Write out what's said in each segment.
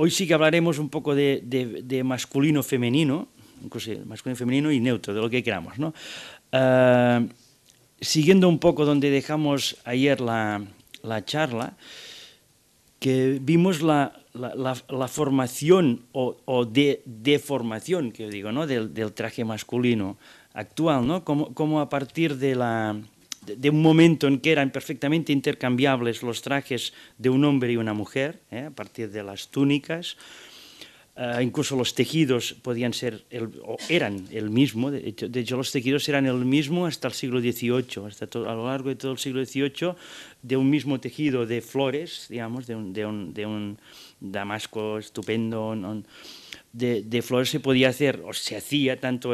Hoy sí que hablaremos un poco de masculino-femenino, incluso masculino-femenino y neutro, de lo que queramos, ¿no? Siguiendo un poco donde dejamos ayer la charla, que vimos la formación o deformación, que yo digo, ¿no? del traje masculino actual, ¿no? Como a partir de un momento en que eran perfectamente intercambiables los trajes de un hombre y una mujer, a partir de las túnicas, incluso los tejidos podían ser, o eran el mismo, de hecho los tejidos eran el mismo hasta el siglo XVIII, a lo largo de todo el siglo XVIII, de un mismo tejido de flores, digamos, de un damasco estupendo, de flores se podía hacer, o se hacía tanto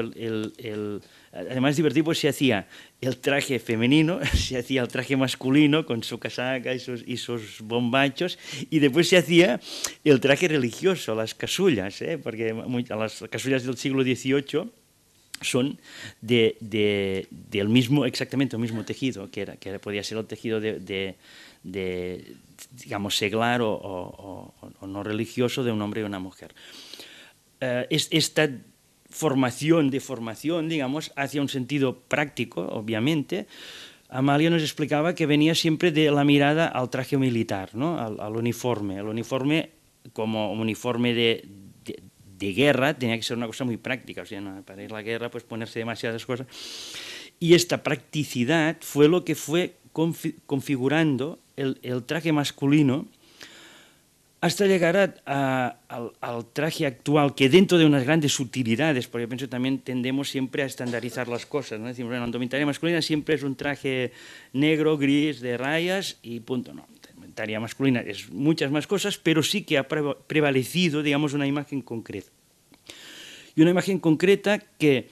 además es divertido, pues se hacía el traje femenino, se hacía el traje masculino con su casaca y sus bombachos, y después se hacía el traje religioso, las casullas, porque las casullas del siglo XVIII son del mismo, exactamente el mismo tejido, que podía ser el tejido de digamos, seglar o no religioso de un hombre y una mujer. Esta deformación, digamos, hacia un sentido práctico, obviamente. Amalia nos explicaba que venía siempre de la mirada al traje militar, ¿no? al uniforme. El uniforme, como uniforme de guerra, tenía que ser una cosa muy práctica, o sea, ¿no? Para ir a la guerra, pues ponerse demasiadas cosas. Y esta practicidad fue lo que fue configurando el traje masculino hasta llegar al traje actual, que dentro de unas grandes sutilidades, porque yo pienso también tendemos siempre a estandarizar las cosas, ¿no? Decimos, bueno, la indumentaria masculina siempre es un traje negro, gris, de rayas y punto. No, la indumentaria masculina es muchas más cosas, pero sí que ha prevalecido, digamos, una imagen concreta. Y una imagen concreta que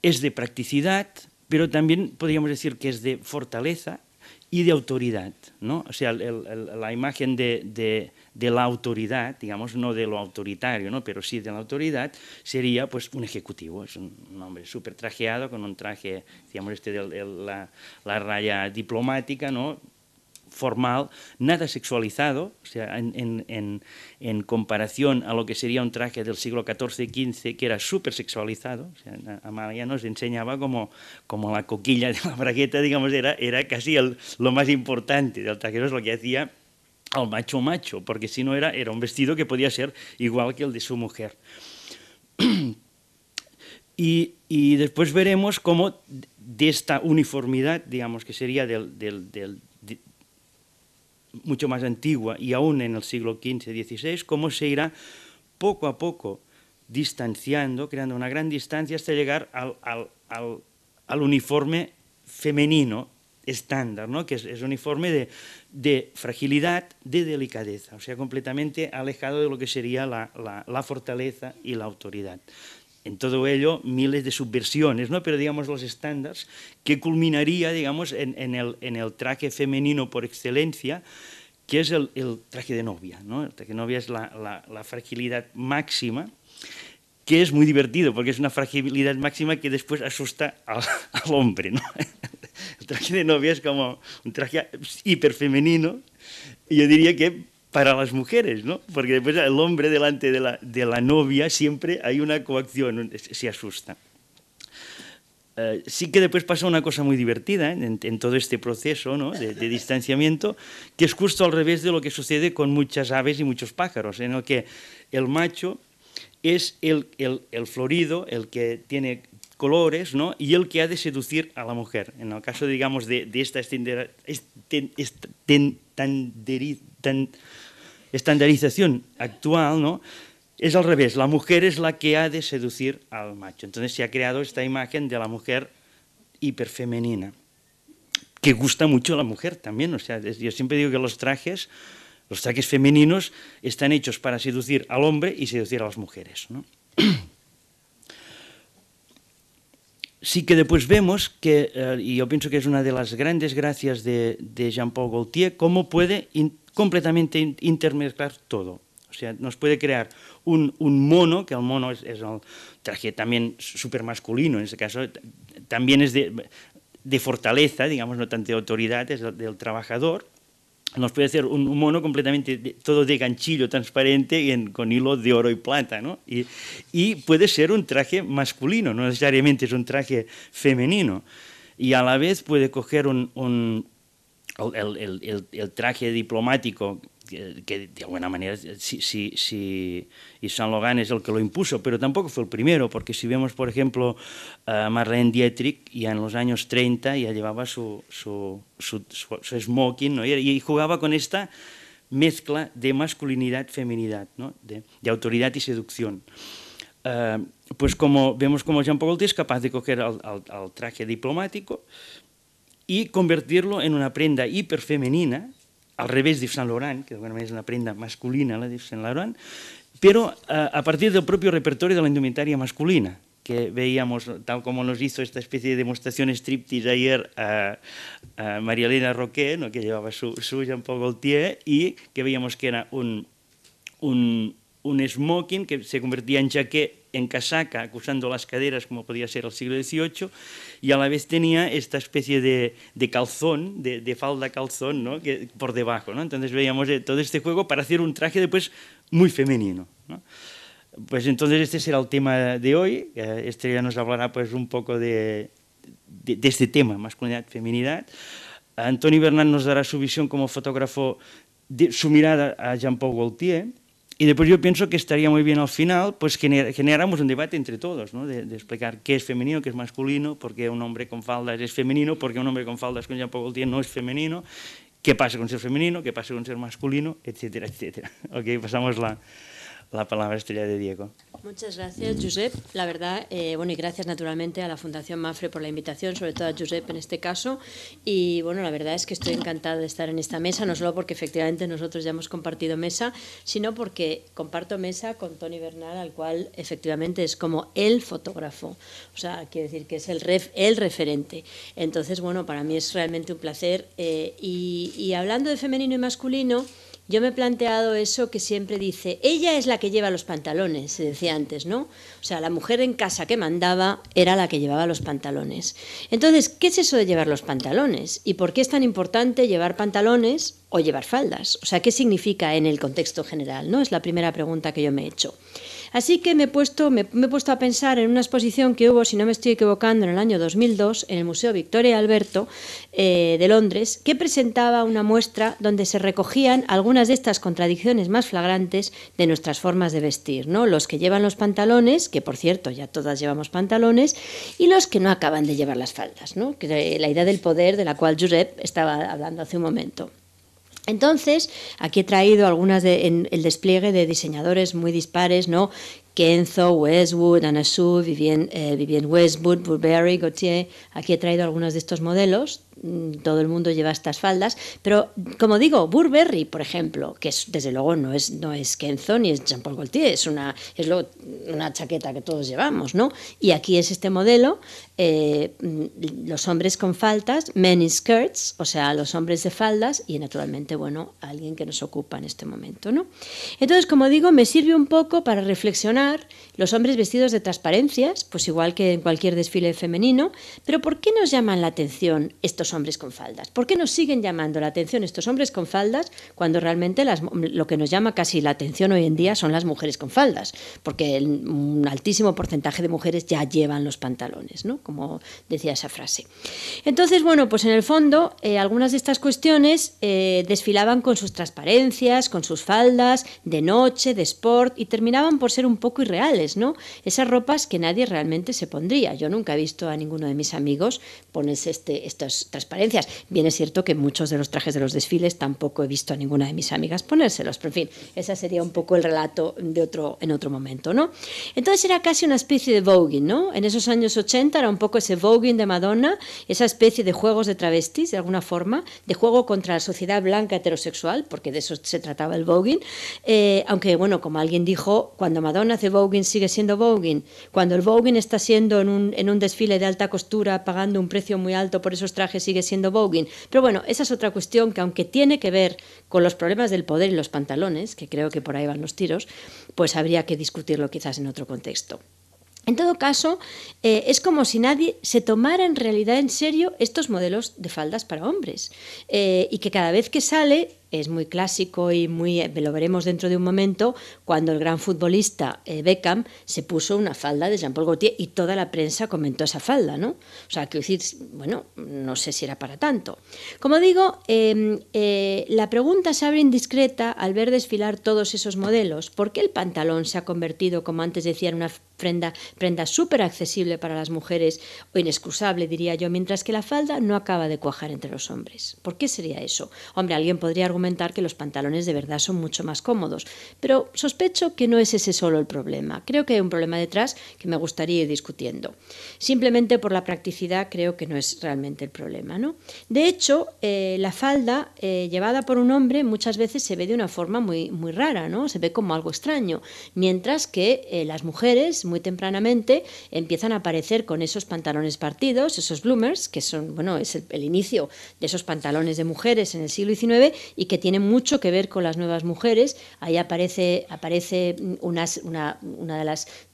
es de practicidad, pero también podríamos decir que es de fortaleza y de autoridad, ¿no? O sea, la imagen de la autoridad, digamos, no de lo autoritario, ¿no? Pero sí de la autoridad, sería pues un ejecutivo, es un hombre súper trajeado, con un traje, digamos, la raya diplomática, ¿no? Formal, nada sexualizado, o sea, en comparación a lo que sería un traje del siglo XIV y XV, que era súper sexualizado. O sea, Amalia nos enseñaba como la coquilla de la bragueta, digamos, era casi lo más importante del traje, es lo que hacía al macho, porque si no era un vestido que podía ser igual que el de su mujer. Y después veremos cómo de esta uniformidad, digamos, que sería mucho más antigua y aún en el siglo XV-XVI, cómo se irá poco a poco distanciando, creando una gran distancia hasta llegar al uniforme femenino estándar, ¿no? Que es un uniforme de fragilidad, de delicadeza, o sea, completamente alejado de lo que sería la fortaleza y la autoridad. En todo ello, miles de subversiones, ¿no? Pero digamos los estándares, que culminaría, digamos, en el traje femenino por excelencia, que es el traje de novia, ¿no? El traje de novia es la fragilidad máxima, que es muy divertido, porque es una fragilidad máxima que después asusta al hombre, ¿no? El traje de novia es como un traje hiperfemenino, y yo diría que para las mujeres, ¿no? Porque después el hombre delante de la novia siempre hay una coacción, se asusta. Sí que después pasa una cosa muy divertida, ¿eh? en todo este proceso, ¿no? de distanciamiento, que es justo al revés de lo que sucede con muchas aves y muchos pájaros, en el que el macho es el florido, el que tiene colores, ¿no? Y el que ha de seducir a la mujer. En el caso, digamos, de esta estandarización actual, ¿no? Es al revés, la mujer es la que ha de seducir al macho. Entonces se ha creado esta imagen de la mujer hiperfemenina, que gusta mucho a la mujer también. O sea, yo siempre digo que los trajes femeninos están hechos para seducir al hombre y seducir a las mujeres, ¿no? Sí que después vemos que, y yo pienso que es una de las grandes gracias de Jean-Paul Gaultier, cómo puede completamente intermezclar todo. O sea, nos puede crear un mono, que el mono es el traje también súper masculino, en este caso también es de fortaleza, digamos, no tanto de autoridad, es del trabajador, nos puede hacer un mono completamente todo de ganchillo transparente con hilo de oro y plata, ¿no? Y puede ser un traje masculino, no necesariamente es un traje femenino. Y a la vez puede coger el traje diplomático, que de alguna manera y Saint Laurent es el que lo impuso, pero tampoco fue el primero, porque si vemos, por ejemplo, a Marlene Dietrich, ya en los años 30 ya llevaba su smoking, ¿no? Y jugaba con esta mezcla de masculinidad, feminidad, ¿no? de autoridad y seducción. Pues vemos como Jean Paul Gaultier es capaz de coger al traje diplomático y convertirlo en una prenda hiperfemenina, al revés de Saint Laurent, que de alguna manera es una prenda masculina, la de Saint Laurent, pero a partir del propio repertorio de la indumentaria masculina, que veíamos, tal como nos hizo esta especie de demostración striptease ayer a María Elena Roquet, ¿no? que llevaba su Jean Paul Gaultier, y que veíamos que era un smoking que se convertía en jaquet, en casaca, acusando las caderas, como podía ser el siglo XVIII, y a la vez tenía esta especie de calzón, de falda calzón, ¿no? que, por debajo, ¿no? Entonces veíamos todo este juego para hacer un traje después muy femenino, ¿no? Pues entonces este será el tema de hoy. Estrella nos hablará pues un poco de este tema, masculinidad, feminidad. Antoni Bernat nos dará su visión como fotógrafo, su mirada a Jean Paul Gaultier. Y después yo pienso que estaría muy bien al final pues generáramos un debate entre todos, ¿no? de explicar qué es femenino, qué es masculino, por qué un hombre con faldas es femenino, por qué un hombre con faldas con Jean Paul Gaultier no es femenino, qué pasa con ser femenino, qué pasa con ser masculino, etcétera, etcétera. Ok, pasamos la palabra a Estrella de Diego. Muchas gracias, Josep. La verdad, bueno, y gracias naturalmente a la Fundación Mapfre por la invitación, sobre todo a Josep en este caso. Y bueno, la verdad es que estoy encantada de estar en esta mesa, no solo porque efectivamente nosotros ya hemos compartido mesa, sino porque comparto mesa con Toni Bernat, al cual efectivamente es como el fotógrafo. O sea, quiere decir que es el referente. Entonces, bueno, para mí es realmente un placer. Y hablando de femenino y masculino, yo me he planteado eso que siempre dice, ella es la que lleva los pantalones, se decía antes, ¿no? O sea, la mujer en casa que mandaba era la que llevaba los pantalones. Entonces, ¿qué es eso de llevar los pantalones? ¿Y por qué es tan importante llevar pantalones o llevar faldas? O sea, ¿qué significa en el contexto general, ¿no? Es la primera pregunta que yo me he hecho. Así que me he puesto a pensar en una exposición que hubo, si no me estoy equivocando, en el año 2002 en el Museo Victoria y Alberto de Londres, que presentaba una muestra donde se recogían algunas de estas contradicciones más flagrantes de nuestras formas de vestir, ¿no? Los que llevan los pantalones, que por cierto ya todas llevamos pantalones, y los que no acaban de llevar las faldas, ¿no? Que la idea del poder de la cual Josep estaba hablando hace un momento. Entonces, aquí he traído algunas en el despliegue de diseñadores muy dispares, ¿no? Kenzo, Westwood, Anna Sue, Vivienne Westwood, Burberry, Gaultier. Aquí he traído algunos de estos modelos. Todo el mundo lleva estas faldas, pero como digo, Burberry, por ejemplo, que desde luego no es Kenzo ni es Jean Paul Gaultier, es una chaqueta que todos llevamos, ¿no? Y aquí es este modelo, los hombres con faldas, men in skirts, o sea, los hombres de faldas y naturalmente, bueno, alguien que nos ocupa en este momento, ¿no? Entonces, como digo, me sirve un poco para reflexionar los hombres vestidos de transparencias, pues igual que en cualquier desfile femenino, pero ¿por qué nos llaman la atención estos hombres con faldas? ¿Por qué nos siguen llamando la atención estos hombres con faldas cuando realmente lo que nos llama casi la atención hoy en día son las mujeres con faldas? Porque un altísimo porcentaje de mujeres ya llevan los pantalones, ¿no? Como decía esa frase. Entonces, bueno, pues en el fondo, algunas de estas cuestiones desfilaban con sus transparencias, con sus faldas, de noche, de sport, y terminaban por ser un poco irreales, ¿no? Esas ropas que nadie realmente se pondría. Yo nunca he visto a ninguno de mis amigos ponerse estas transparencias. Bien es cierto que muchos de los trajes de los desfiles tampoco he visto a ninguna de mis amigas ponérselos, pero en fin, ese sería un poco el relato en otro momento, ¿no? Entonces era casi una especie de voguing, ¿no? En esos años 80 era un poco ese voguing de Madonna, esa especie de juegos de travestis, de alguna forma, de juego contra la sociedad blanca heterosexual, porque de eso se trataba el voguing, aunque, bueno, como alguien dijo, cuando Madonna hace voguing sigue siendo voguing, cuando el voguing está siendo en un desfile de alta costura, pagando un precio muy alto por esos trajes, sigue siendo voguing. Pero bueno, esa es otra cuestión que, aunque tiene que ver con los problemas del poder y los pantalones, que creo que por ahí van los tiros, pues habría que discutirlo quizás en otro contexto. En todo caso, es como si nadie se tomara en realidad en serio estos modelos de faldas para hombres, y que cada vez que sale es muy clásico y lo veremos dentro de un momento, cuando el gran futbolista Beckham se puso una falda de Jean-Paul Gaultier y toda la prensa comentó esa falda, ¿no? O sea, quiero decir, bueno, no sé si era para tanto. Como digo, la pregunta se abre indiscreta al ver desfilar todos esos modelos. ¿Por qué el pantalón se ha convertido, como antes decía, en una prenda súper accesible para las mujeres o inexcusable, diría yo, mientras que la falda no acaba de cuajar entre los hombres? ¿Por qué sería eso? Hombre, alguien podría argumentar que los pantalones de verdad son mucho más cómodos, pero sospecho que no es ese solo el problema. Creo que hay un problema detrás que me gustaría ir discutiendo. Simplemente por la practicidad creo que no es realmente el problema, ¿no? De hecho, la falda llevada por un hombre muchas veces se ve de una forma muy, muy rara, ¿no? Se ve como algo extraño, mientras que las mujeres muy tempranamente empiezan a aparecer con esos pantalones partidos, esos bloomers, que son, bueno, es el inicio de esos pantalones de mujeres en el siglo XIX y que tienen mucho que ver con las nuevas mujeres. Ahí aparece una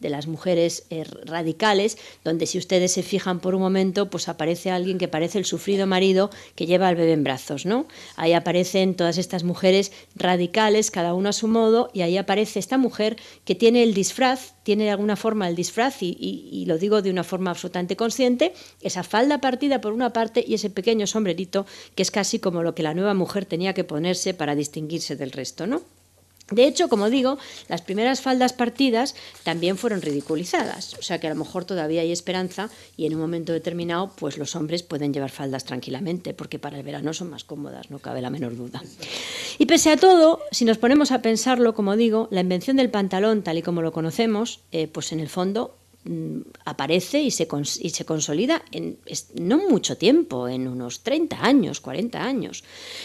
de las mujeres radicales, donde si ustedes se fijan por un momento, pues aparece alguien que parece el sufrido marido que lleva al bebé en brazos, ¿no? Ahí aparecen todas estas mujeres radicales, cada una a su modo, y ahí aparece esta mujer que tiene el disfraz, tiene de alguna forma el disfraz, y lo digo de una forma absolutamente consciente, esa falda partida por una parte y ese pequeño sombrerito que es casi como lo que la nueva mujer tenía que ponerse para distinguirse del resto, ¿no? De hecho, como digo, las primeras faldas partidas también fueron ridiculizadas, o sea que a lo mejor todavía hay esperanza y en un momento determinado pues los hombres pueden llevar faldas tranquilamente porque para el verano son más cómodas, no cabe la menor duda. Y pese a todo, si nos ponemos a pensarlo, como digo, la invención del pantalón tal y como lo conocemos, pues en el fondo aparece y se consolida en no mucho tiempo, en unos 30 años, 40 años.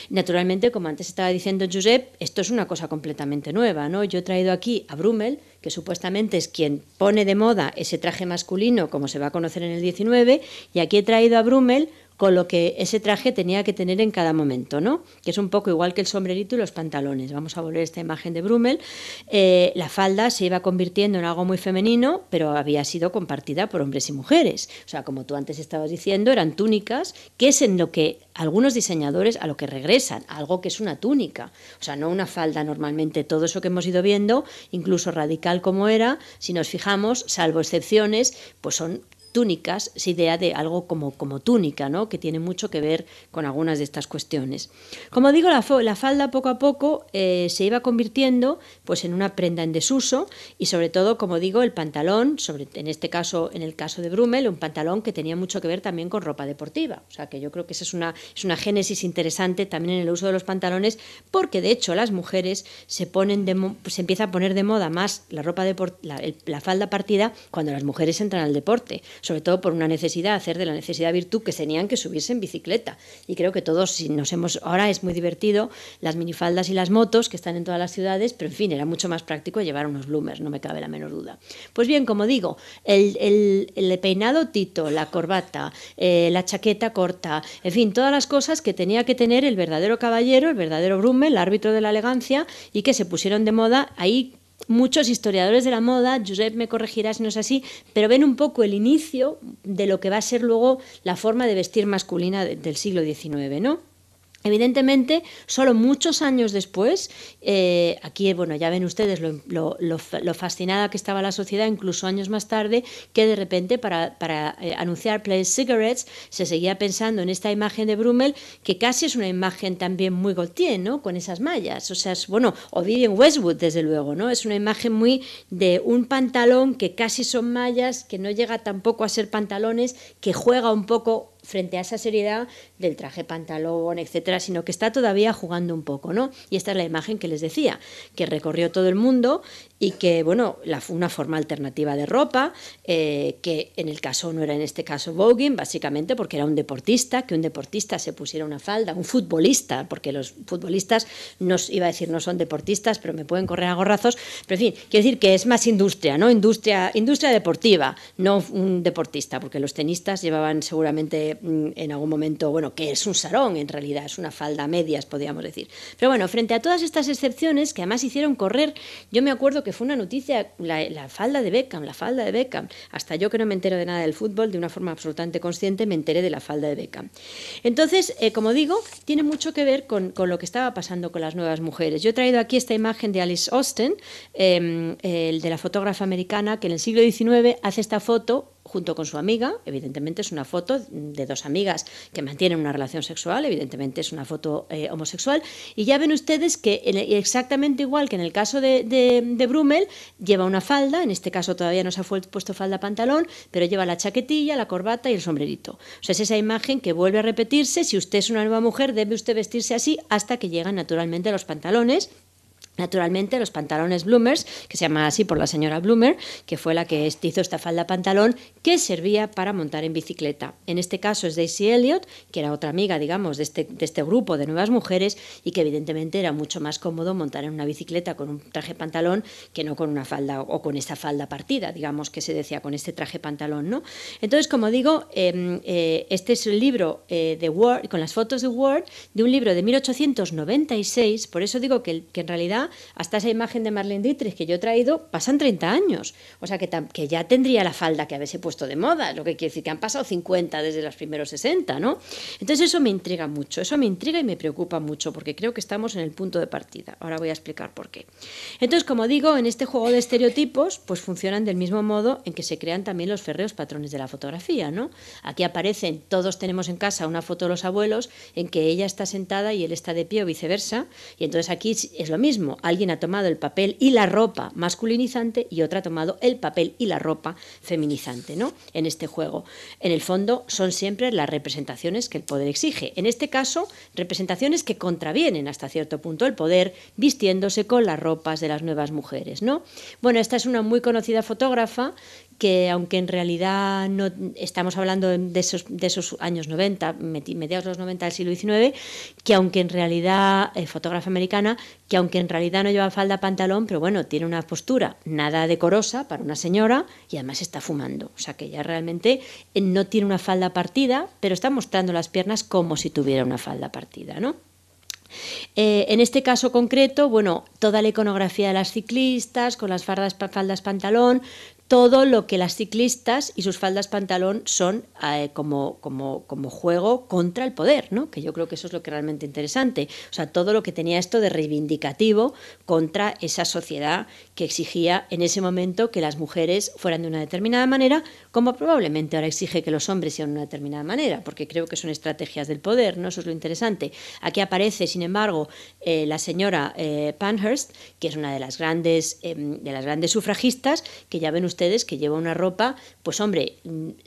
Naturalmente, como antes estaba diciendo Josep, esto es una cosa completamente nueva, ¿no? Yo he traído aquí a Brummel, que supuestamente es quien pone de moda ese traje masculino como se va a conocer en el 19, y aquí he traído a Brummel con lo que ese traje tenía que tener en cada momento, ¿no? Que es un poco igual que el sombrerito y los pantalones. Vamos a volver a esta imagen de Brummel. La falda se iba convirtiendo en algo muy femenino, pero había sido compartida por hombres y mujeres. O sea, como tú antes estabas diciendo, eran túnicas, que es en lo que algunos diseñadores a lo que regresan, algo que es una túnica. O sea, no una falda normalmente. Todo eso que hemos ido viendo, incluso radical como era, si nos fijamos, salvo excepciones, pues son túnicas, es idea de algo como túnica, ¿no? Que tiene mucho que ver con algunas de estas cuestiones. Como digo, la falda poco a poco se iba convirtiendo pues, en una prenda en desuso y sobre todo, como digo, el pantalón, en este caso, en el caso de Brummel, un pantalón que tenía mucho que ver también con ropa deportiva. O sea, que yo creo que esa es una génesis interesante también en el uso de los pantalones, porque de hecho las mujeres se empieza a poner de moda más la falda partida cuando las mujeres entran al deporte, sobre todo por una necesidad, hacer de la necesidad virtud, que tenían que subirse en bicicleta. Y creo que todos ahora es muy divertido las minifaldas y las motos que están en todas las ciudades, pero en fin, era mucho más práctico llevar unos bloomers, no me cabe la menor duda. Pues bien, como digo, el peinado tito, la corbata, la chaqueta corta, en fin, todas las cosas que tenía que tener el verdadero caballero, el verdadero Brummel, el árbitro de la elegancia, y que se pusieron de moda ahí. Muchos historiadores de la moda, Josep me corregirá si no es así, pero ven un poco el inicio de lo que va a ser luego la forma de vestir masculina del siglo XIX, ¿no? Evidentemente, solo muchos años después, aquí bueno, ya ven ustedes lo fascinada que estaba la sociedad, incluso años más tarde, que de repente para anunciar Place Cigarettes se seguía pensando en esta imagen de Brummel, que casi es una imagen también muy Gaultier, ¿no? Con esas mallas, o sea, o Vivienne Westwood, desde luego, ¿no? Es una imagen muy de un pantalón que casi son mallas, que no llega tampoco a ser pantalones, que juega un poco frente a esa seriedad del traje pantalón, etcétera, sino que está todavía jugando un poco, ¿no? Y esta es la imagen que les decía, que recorrió todo el mundo y que, bueno, una forma alternativa de ropa, que en el caso, no era en este caso voguing, básicamente porque era un deportista, que un deportista se pusiera una falda, un futbolista, porque los futbolistas, iba a decir no son deportistas, pero me pueden correr a gorrazos, pero en fin, quiero decir que es más industria, ¿no? Industria deportiva, no un deportista, porque los tenistas llevaban seguramente en algún momento, bueno, que es un sarong en realidad, es una falda a medias, podríamos decir. Pero bueno, frente a todas estas excepciones, que además hicieron correr, yo me acuerdo que fue una noticia, la falda de Beckham, hasta yo que no me entero de nada del fútbol, de una forma absolutamente consciente, me enteré de la falda de Beckham. Entonces, como digo, tiene mucho que ver con lo que estaba pasando con las nuevas mujeres. Yo he traído aquí esta imagen de Alice Austen, el de la fotógrafa americana, que en el siglo XIX hace esta foto junto con su amiga. Evidentemente es una foto de dos amigas que mantienen una relación sexual, evidentemente es una foto homosexual, y ya ven ustedes que exactamente igual que en el caso de Brummel, lleva una falda, en este caso todavía no se ha puesto falda pantalón, pero lleva la chaquetilla, la corbata y el sombrerito. O sea, es esa imagen que vuelve a repetirse. Si usted es una nueva mujer, debe usted vestirse así hasta que llegan naturalmente los pantalones. Naturalmente, los pantalones bloomers, que se llaman así por la señora Bloomer, que fue la que hizo esta falda pantalón, que servía para montar en bicicleta. En este caso es Daisy Elliott, que era otra amiga, digamos, de este grupo de nuevas mujeres, y que evidentemente era mucho más cómodo montar en una bicicleta con un traje pantalón que no con una falda o con esta falda partida, digamos, que se decía, con este traje pantalón, ¿no? Entonces, como digo, este es el libro de Ward, con las fotos de Ward, de un libro de 1896, por eso digo que en realidad hasta esa imagen de Marlene Dietrich que yo he traído pasan 30 años, o sea que ya tendría la falda que haberse puesto de moda, lo que quiere decir que han pasado 50 desde los primeros 60, ¿no? Entonces eso me intriga mucho, eso me intriga y me preocupa mucho, porque creo que estamos en el punto de partida. Ahora voy a explicar por qué. Entonces, como digo, en este juego de estereotipos pues funcionan del mismo modo en que se crean también los férreos patrones de la fotografía, ¿no? Aquí aparecen, todos tenemos en casa una foto de los abuelos en que ella está sentada y él está de pie o viceversa, y entonces aquí es lo mismo. Alguien ha tomado el papel y la ropa masculinizante y otra ha tomado el papel y la ropa feminizante, ¿no? En este juego. En el fondo son siempre las representaciones que el poder exige. En este caso, representaciones que contravienen hasta cierto punto el poder, vistiéndose con las ropas de las nuevas mujeres, ¿no? Bueno, esta es una muy conocida fotógrafa que, aunque en realidad no estamos hablando de esos años 90, mediados de los 90 del siglo XIX, que aunque en realidad, fotógrafa americana, que aunque en realidad no lleva falda pantalón, pero bueno, tiene una postura nada decorosa para una señora y además está fumando. O sea que ella realmente no tiene una falda partida, pero está mostrando las piernas como si tuviera una falda partida, ¿no? En este caso concreto, bueno, toda la iconografía de las ciclistas, con las faldas pantalón, todo lo que las ciclistas y sus faldas pantalón son como juego contra el poder, ¿no? Que yo creo que eso es lo que es realmente interesante. O sea, todo lo que tenía esto de reivindicativo contra esa sociedad que exigía en ese momento que las mujeres fueran de una determinada manera, como probablemente ahora exige que los hombres sean de una determinada manera, porque creo que son estrategias del poder, ¿no? Eso es lo interesante. Aquí aparece, sin embargo, la señora Pankhurst, que es una de las grandes sufragistas, que ya ven ustedes que lleva una ropa, pues hombre,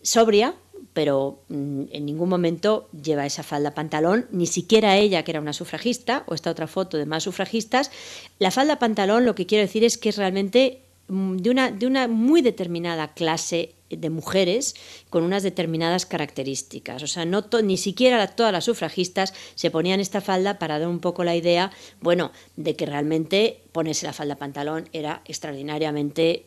sobria, pero en ningún momento lleva esa falda pantalón, ni siquiera ella, que era una sufragista, o esta otra foto de más sufragistas. La falda pantalón, lo que quiero decir es que es realmente de una muy determinada clase de mujeres con unas determinadas características. O sea, ni siquiera todas las sufragistas se ponían esta falda para dar un poco la idea, bueno, de que realmente ponerse la falda pantalón era extraordinariamente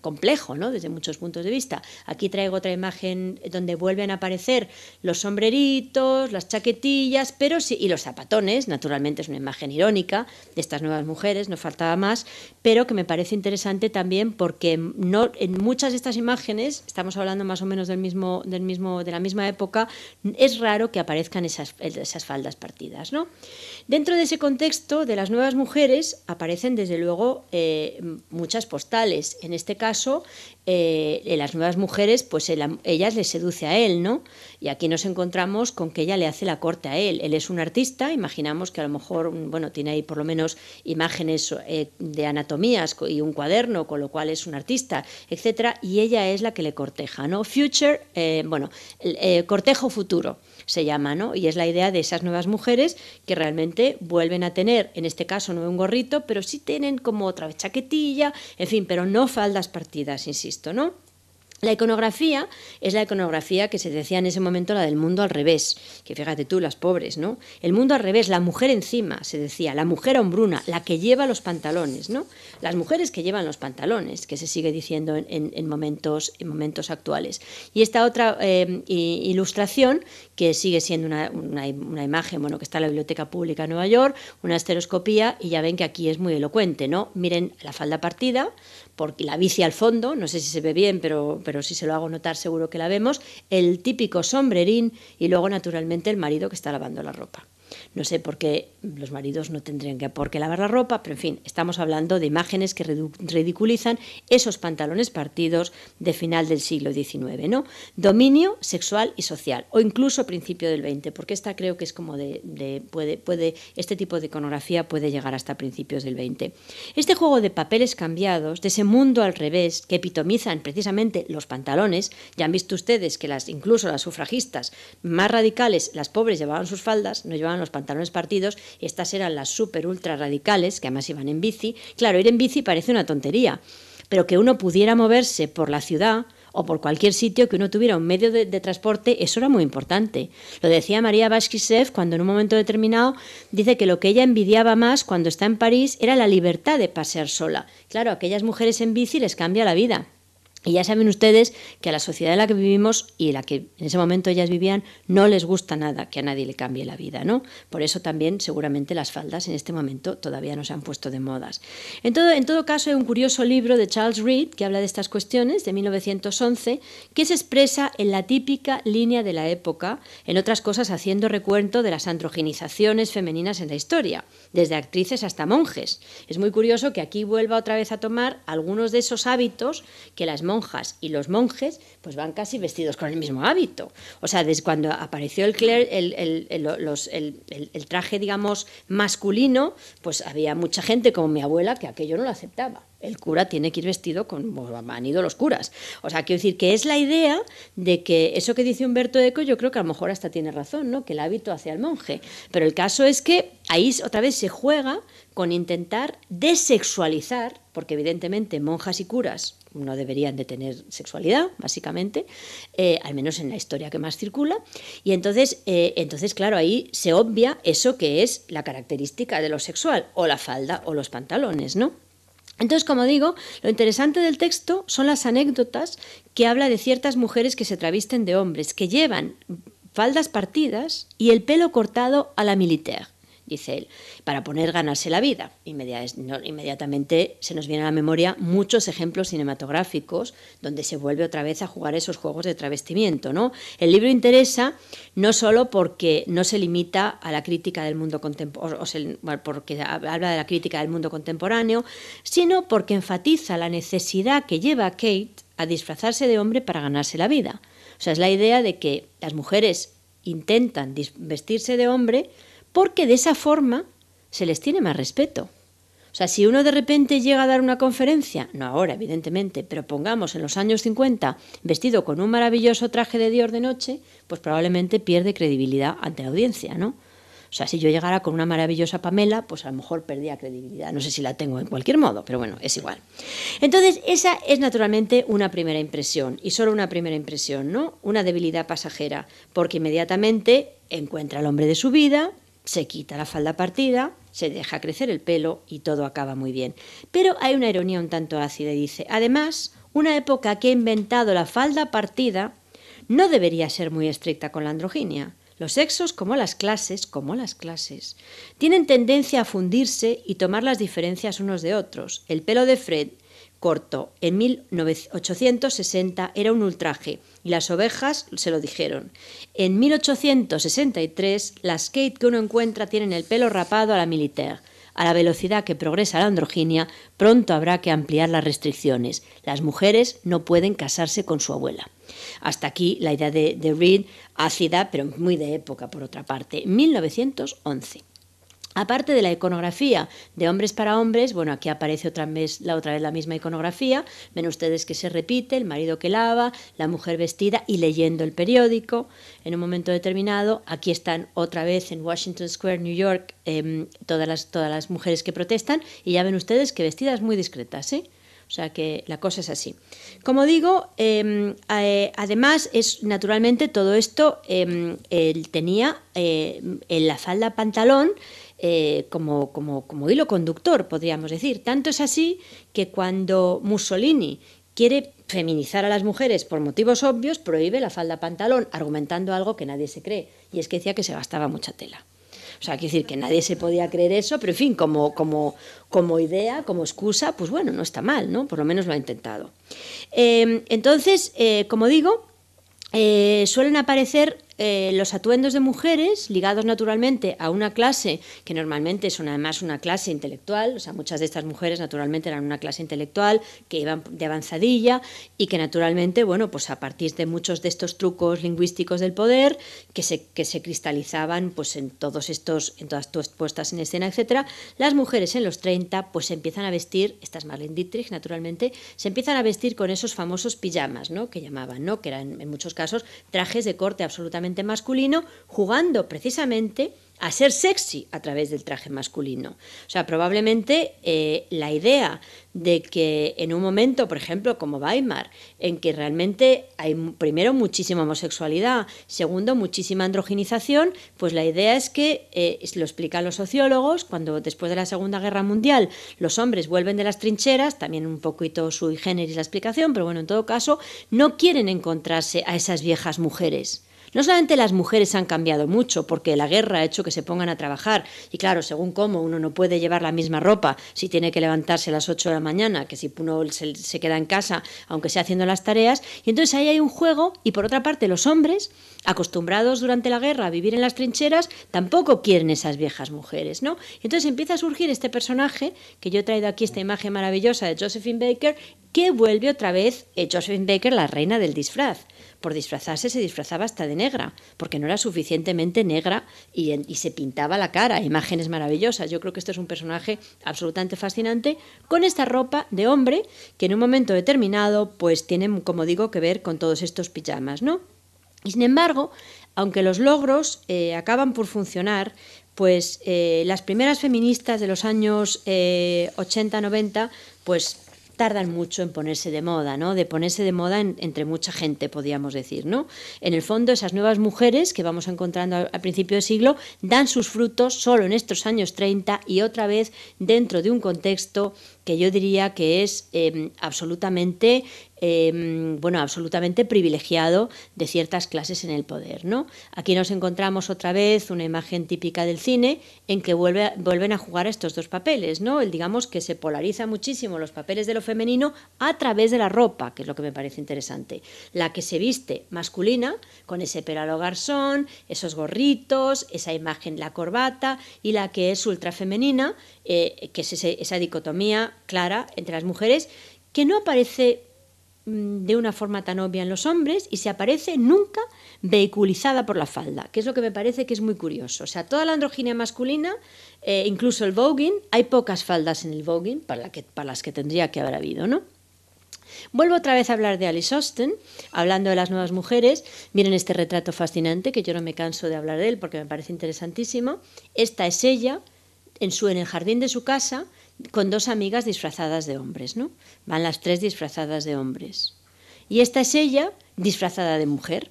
complejo, ¿no? Desde muchos puntos de vista. Aquí traigo otra imagen donde vuelven a aparecer los sombreritos, las chaquetillas, pero sí, y los zapatones. Naturalmente es una imagen irónica de estas nuevas mujeres, no faltaba más, pero que me parece interesante también porque en muchas de estas imágenes, estamos hablando más o menos de la misma época, es raro que aparezcan esas faldas partidas, ¿no? Dentro de ese contexto de las nuevas mujeres aparecen desde luego muchas postales. En este caso, las nuevas mujeres, pues ellas le seduce a él, ¿no? Y aquí nos encontramos con que ella le hace la corte a él. Él es un artista, imaginamos que a lo mejor, bueno, tiene ahí por lo menos imágenes de anatomías y un cuaderno, con lo cual es un artista, etcétera, y ella es la que le corteja, ¿no? Future, cortejo futuro se llama, ¿no? Y es la idea de esas nuevas mujeres que realmente vuelven a tener, en este caso no un gorrito, pero sí tienen como otra vez chaquetilla, en fin, pero no faldas partidas, insisto, ¿no? La iconografía es la iconografía que se decía en ese momento, la del mundo al revés, que fíjate tú, las pobres, ¿no? El mundo al revés, la mujer encima, se decía, la mujer hombruna, la que lleva los pantalones, ¿no? Las mujeres que llevan los pantalones, que se sigue diciendo en momentos actuales. Y esta otra ilustración, que sigue siendo una imagen, bueno, que está en la Biblioteca Pública de Nueva York, una estereoscopía, y ya ven que aquí es muy elocuente, ¿no? Miren la falda partida, porque la bici al fondo, no sé si se ve bien, pero si se lo hago notar seguro que la vemos, el típico sombrerín y luego naturalmente el marido que está lavando la ropa. No sé por qué los maridos no tendrían por qué lavar la ropa, pero en fin, estamos hablando de imágenes que ridiculizan esos pantalones partidos de final del siglo XIX, ¿no? Dominio sexual y social, o incluso principio del XX, porque esta creo que es como este tipo de iconografía puede llegar hasta principios del XX. Este juego de papeles cambiados, de ese mundo al revés, que epitomizan precisamente los pantalones, ya han visto ustedes que incluso las sufragistas más radicales, las pobres llevaban sus faldas, no llevaban los pantalones partidos, y estas eran las súper ultra radicales, que además iban en bici. Claro, ir en bici parece una tontería, pero que uno pudiera moverse por la ciudad o por cualquier sitio, que uno tuviera un medio de transporte, eso era muy importante. Lo decía María Bashkirtsev cuando en un momento determinado dice que lo que ella envidiaba más cuando está en París era la libertad de pasear sola. Claro, a aquellas mujeres en bici les cambia la vida. Y ya saben ustedes que a la sociedad en la que vivimos y en la que en ese momento ellas vivían no les gusta nada que a nadie le cambie la vida, ¿no? Por eso también seguramente las faldas en este momento todavía no se han puesto de modas. En todo caso hay un curioso libro de Charles Reid que habla de estas cuestiones, de 1911, que se expresa en la típica línea de la época, en otras cosas haciendo recuento de las androginizaciones femeninas en la historia, desde actrices hasta monjes. Es muy curioso que aquí vuelva otra vez a tomar algunos de esos hábitos que las monjas y los monjes pues van casi vestidos con el mismo hábito. O sea, desde cuando apareció el traje, digamos, masculino, pues había mucha gente como mi abuela que aquello no lo aceptaba. El cura tiene que ir vestido como han ido los curas. O sea, quiero decir que es la idea de que eso que dice Humberto Eco, yo creo que a lo mejor hasta tiene razón, ¿no? Que el hábito hace al monje. Pero el caso es que ahí otra vez se juega con intentar desexualizar, porque evidentemente monjas y curas no deberían de tener sexualidad, básicamente, al menos en la historia que más circula, y entonces, claro, ahí se obvia eso que es la característica de lo sexual, o la falda o los pantalones, ¿no? Entonces, como digo, lo interesante del texto son las anécdotas que habla de ciertas mujeres que se travisten de hombres, que llevan faldas partidas y el pelo cortado a la militaire, dice él, para ganarse la vida. Inmediatamente se nos vienen a la memoria muchos ejemplos cinematográficos donde se vuelve otra vez a jugar esos juegos de travestimiento, ¿no? El libro interesa no solo porque no se limita a la crítica del mundo contemporáneo, porque habla de la crítica del mundo contemporáneo, sino porque enfatiza la necesidad que lleva a Kate a disfrazarse de hombre para ganarse la vida. O sea, es la idea de que las mujeres intentan vestirse de hombre porque de esa forma se les tiene más respeto. O sea, si uno de repente llega a dar una conferencia, no ahora, evidentemente, pero pongamos en los años 50, vestido con un maravilloso traje de Dior de noche, pues probablemente pierde credibilidad ante la audiencia, ¿no? O sea, si yo llegara con una maravillosa Pamela, pues a lo mejor perdía credibilidad. No sé si la tengo en cualquier modo, pero bueno, es igual. Entonces, esa es naturalmente una primera impresión, y solo una primera impresión, ¿no? Una debilidad pasajera, porque inmediatamente encuentra al hombre de su vida, se quita la falda partida, se deja crecer el pelo y todo acaba muy bien. Pero hay una ironía un tanto ácida y dice, además, una época que ha inventado la falda partida no debería ser muy estricta con la androginia. Los sexos, como las clases, tienen tendencia a fundirse y tomar las diferencias unos de otros. El pelo de Fred, corto, en 1860 era un ultraje y las ovejas se lo dijeron. En 1863 las Kate que uno encuentra tienen el pelo rapado a la militaire. A la velocidad que progresa la androginia, pronto habrá que ampliar las restricciones. Las mujeres no pueden casarse con su abuela. Hasta aquí la idea de Reid, ácida, pero muy de época, por otra parte. 1911. Aparte de la iconografía de hombres para hombres, bueno, aquí aparece otra vez la misma iconografía. Ven ustedes que se repite, el marido que lava, la mujer vestida y leyendo el periódico. En un momento determinado, aquí están otra vez en Washington Square, New York, todas las mujeres que protestan, y ya ven ustedes que vestidas muy discretas, ¿eh? O O sea que la cosa es así. Como digo, además, naturalmente todo esto él tenía en la falda pantalón como hilo conductor, podríamos decir. Tanto es así que cuando Mussolini quiere feminizar a las mujeres por motivos obvios, prohíbe la falda pantalón, argumentando algo que nadie se cree, y es que decía que se gastaba mucha tela. O sea, quiero decir que nadie se podía creer eso, pero en fin, como idea, como excusa, pues bueno, no está mal, ¿no? Por lo menos lo ha intentado. Entonces, como digo, suelen aparecer los atuendos de mujeres ligados naturalmente a una clase que normalmente son además una clase intelectual, o sea, muchas de estas mujeres naturalmente eran una clase intelectual que iban de avanzadilla y que naturalmente, bueno, pues a partir de muchos de estos trucos lingüísticos del poder que se cristalizaban pues en todas estas puestas en escena, etcétera, las mujeres en los 30 pues se empiezan a vestir, estas Marlene Dietrich naturalmente, se empiezan a vestir con esos famosos pijamas, ¿no? Que llamaban, ¿no? Que eran en muchos casos trajes de corte absolutamente masculino, jugando precisamente a ser sexy a través del traje masculino. O sea, probablemente la idea de que en un momento, por ejemplo, como Weimar, en que realmente hay primero muchísima homosexualidad, segundo muchísima androginización, pues la idea es que, lo explican los sociólogos, cuando después de la Segunda Guerra Mundial los hombres vuelven de las trincheras, también un poquito sui generis la explicación, pero bueno, en todo caso, no quieren encontrarse a esas viejas mujeres. No solamente las mujeres han cambiado mucho porque la guerra ha hecho que se pongan a trabajar y claro, según cómo uno no puede llevar la misma ropa si tiene que levantarse a las 8 de la mañana que si uno se queda en casa aunque sea haciendo las tareas, y entonces ahí hay un juego. Y por otra parte los hombres, acostumbrados durante la guerra a vivir en las trincheras, tampoco quieren esas viejas mujeres, ¿no? Entonces empieza a surgir este personaje, que yo he traído aquí esta imagen maravillosa de Josephine Baker, que vuelve otra vez Josephine Baker, la reina del disfraz. Por disfrazarse se disfrazaba hasta de negra, porque no era suficientemente negra y se pintaba la cara, imágenes maravillosas. Yo creo que este es un personaje absolutamente fascinante, con esta ropa de hombre que en un momento determinado pues tiene, como digo, que ver con todos estos pijamas, ¿no? Y sin embargo, aunque los logros acaban por funcionar, pues las primeras feministas de los años 80-90 pues tardan mucho en ponerse de moda, ¿no? De ponerse de moda entre mucha gente, podríamos decir, ¿no? En el fondo, esas nuevas mujeres que vamos encontrando al principio del siglo dan sus frutos solo en estos años 30 y otra vez dentro de un contexto que yo diría que es absolutamente privilegiado de ciertas clases en el poder, ¿no? Aquí nos encontramos otra vez una imagen típica del cine en que vuelven a jugar estos dos papeles, ¿no? Digamos que se polariza muchísimo los papeles de lo femenino a través de la ropa, que es lo que me parece interesante. La que se viste masculina, con ese pelo a lo garzón, esos gorritos, esa imagen, la corbata, y la que es ultra femenina, que es esa dicotomía clara entre las mujeres, que no aparece de una forma tan obvia en los hombres y se aparece nunca vehiculizada por la falda, que es lo que me parece que es muy curioso. O sea, toda la androginia masculina, incluso el voguing, hay pocas faldas en el voguing para las que tendría que haber habido, ¿no? Vuelvo otra vez a hablar de Alice Austen, hablando de las nuevas mujeres. Miren este retrato fascinante, que yo no me canso de hablar de él porque me parece interesantísimo. Esta es ella en el jardín de su casa, con dos amigas disfrazadas de hombres, ¿no? Van las tres disfrazadas de hombres. Y esta es ella disfrazada de mujer.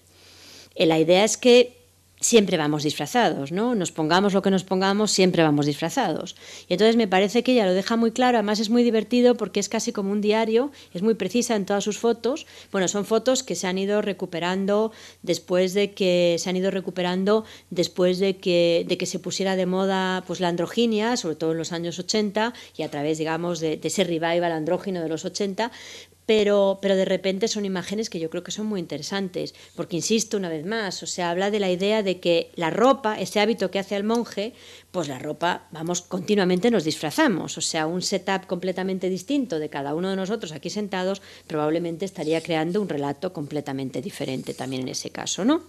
La idea es que siempre vamos disfrazados, ¿no? Nos pongamos lo que nos pongamos, siempre vamos disfrazados. Y entonces me parece que ella lo deja muy claro, además es muy divertido porque es casi como un diario, es muy precisa en todas sus fotos. Bueno, son fotos que se han ido recuperando después de que se pusiera de moda pues la androginia, sobre todo en los años 80 y a través, digamos, de ese revival andrógino de los 80. Pero de repente son imágenes que yo creo que son muy interesantes, porque insisto una vez más, o sea, habla de la idea de que la ropa, ese hábito que hace el monje, pues la ropa, continuamente nos disfrazamos, o sea, un setup completamente distinto de cada uno de nosotros aquí sentados probablemente estaría creando un relato completamente diferente también en ese caso, ¿no?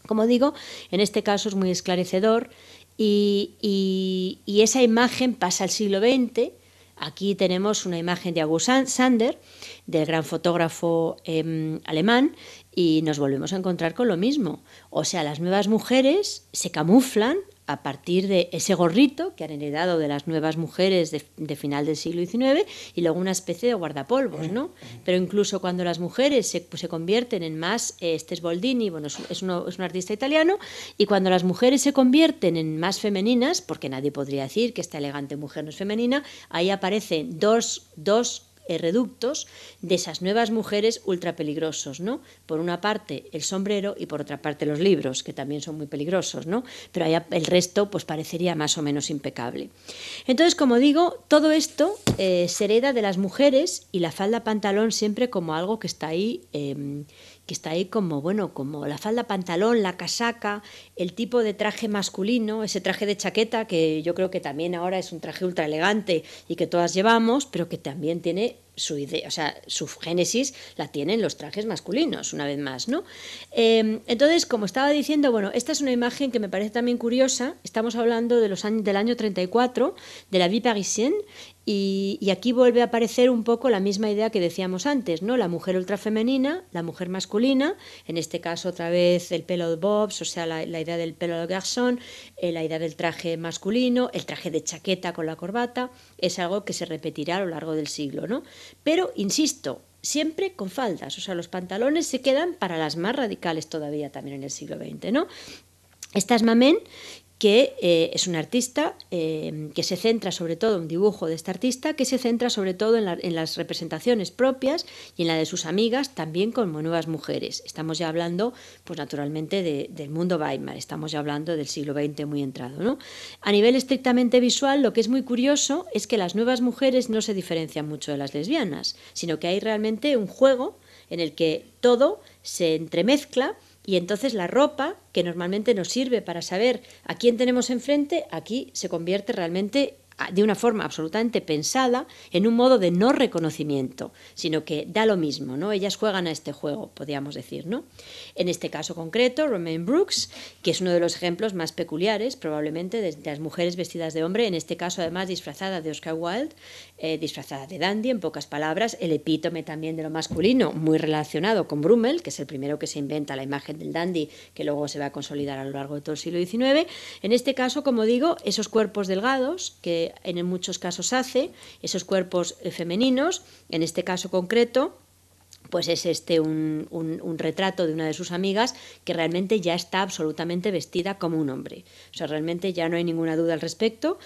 Como digo, en este caso es muy esclarecedor y esa imagen pasa al siglo XX. Aquí tenemos una imagen de August Sander, del gran fotógrafo alemán, y nos volvemos a encontrar con lo mismo. O sea, las nuevas mujeres se camuflan a partir de ese gorrito que han heredado de las nuevas mujeres de final del siglo XIX y luego una especie de guardapolvos, ¿no? Pero incluso cuando las mujeres se convierten en más, este es Boldini, bueno, es un artista italiano, y cuando las mujeres se convierten en más femeninas, porque nadie podría decir que esta elegante mujer no es femenina, ahí aparecen dos reductos de esas nuevas mujeres ultra peligrosos, ¿no? Por una parte el sombrero y por otra parte los libros, que también son muy peligrosos, ¿no? Pero ahí el resto pues parecería más o menos impecable. Entonces, como digo, todo esto se hereda de las mujeres, y la falda pantalón siempre como algo que está ahí como, bueno, como la falda pantalón, la casaca, el tipo de traje masculino, ese traje de chaqueta que yo creo que también ahora es un traje ultra elegante y que todas llevamos, pero que también tiene su idea, o sea, su génesis la tienen los trajes masculinos, una vez más, ¿no? Entonces, como estaba diciendo, bueno, esta es una imagen que me parece también curiosa. Estamos hablando de los años, del año 34, de la vie parisienne, y aquí vuelve a aparecer un poco la misma idea que decíamos antes, ¿no? La mujer ultrafemenina, la mujer masculina, en este caso otra vez el pelo de bobs, o sea, la idea del pelo de garçon, la idea del traje masculino, el traje de chaqueta con la corbata, es algo que se repetirá a lo largo del siglo, ¿no? Pero, insisto, siempre con faldas, o sea, los pantalones se quedan para las más radicales todavía también en el siglo XX, ¿no? Esta es Mamen, que es una artista que se centra sobre todo, un dibujo de esta artista, que se centra sobre todo en las representaciones propias y en la de sus amigas, también como nuevas mujeres. Estamos ya hablando, pues naturalmente, del mundo Weimar, estamos ya hablando del siglo XX muy entrado, ¿no? A nivel estrictamente visual, lo que es muy curioso es que las nuevas mujeres no se diferencian mucho de las lesbianas, sino que hay realmente un juego en el que todo se entremezcla. Y entonces la ropa, que normalmente nos sirve para saber a quién tenemos enfrente, aquí se convierte realmente de una forma absolutamente pensada en un modo de no reconocimiento, sino que da lo mismo, ¿no? Ellas juegan a este juego, podríamos decir, ¿no? En este caso concreto, Romaine Brooks, que es uno de los ejemplos más peculiares, probablemente, de las mujeres vestidas de hombre, en este caso además disfrazada de Oscar Wilde, disfrazada de dandy, en pocas palabras, el epítome también de lo masculino, muy relacionado con Brummel, que es el primero que se inventa la imagen del dandy, que luego se va a consolidar a lo largo de todo el siglo XIX. En este caso, como digo, esos cuerpos delgados que en muchos casos hace, esos cuerpos femeninos, en este caso concreto, pues es un retrato de una de sus amigas que realmente ya está absolutamente vestida como un hombre. O sea, realmente ya no hay ninguna duda al respecto.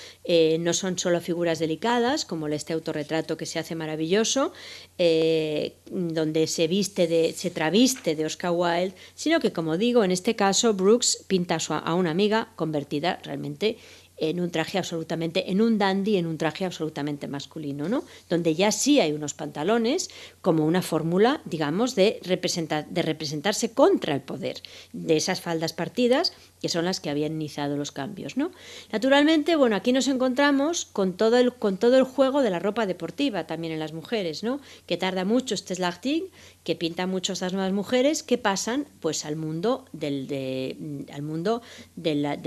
No son solo figuras delicadas, como este autorretrato que se hace maravilloso, donde se traviste de Oscar Wilde, sino que, como digo, en este caso Brooks pinta a una amiga convertida realmente en un traje absolutamente, en un dandy, en un traje absolutamente masculino, ¿no? Donde ya sí hay unos pantalones como una fórmula, digamos, de representarse contra el poder, de esas faldas partidas que son las que habían iniciado los cambios, ¿no? Naturalmente, bueno, aquí nos encontramos con todo el juego de la ropa deportiva también en las mujeres, ¿no? Que tarda mucho Lartigue, que pinta mucho a estas nuevas mujeres que pasan pues al mundo de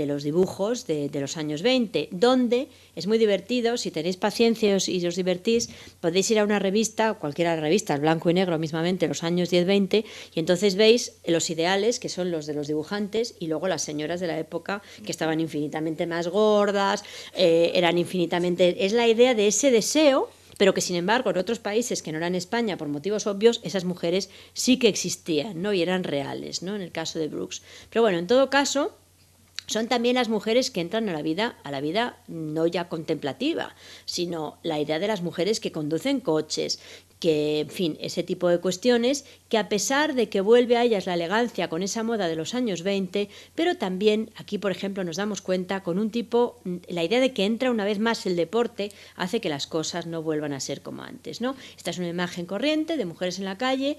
los dibujos de los años 20, donde es muy divertido. Si tenéis paciencia y os divertís, podéis ir a una revista, cualquiera de las revistas, blanco y negro mismamente, los años 10-20, y entonces veis los ideales, que son los de los dibujantes, y luego las señoras de la época, que estaban infinitamente más gordas, eran infinitamente... Es la idea de ese deseo, pero que sin embargo en otros países que no eran España, por motivos obvios, esas mujeres sí que existían, ¿no? Y eran reales, ¿no? En el caso de Brooks. Pero bueno, en todo caso, son también las mujeres que entran a la vida no ya contemplativa, sino la idea de las mujeres que conducen coches, que, en fin, ese tipo de cuestiones, que a pesar de que vuelve a ellas la elegancia con esa moda de los años 20, pero también aquí, por ejemplo, nos damos cuenta con un tipo, la idea de que entra una vez más el deporte hace que las cosas no vuelvan a ser como antes, ¿no? Esta es una imagen corriente de mujeres en la calle,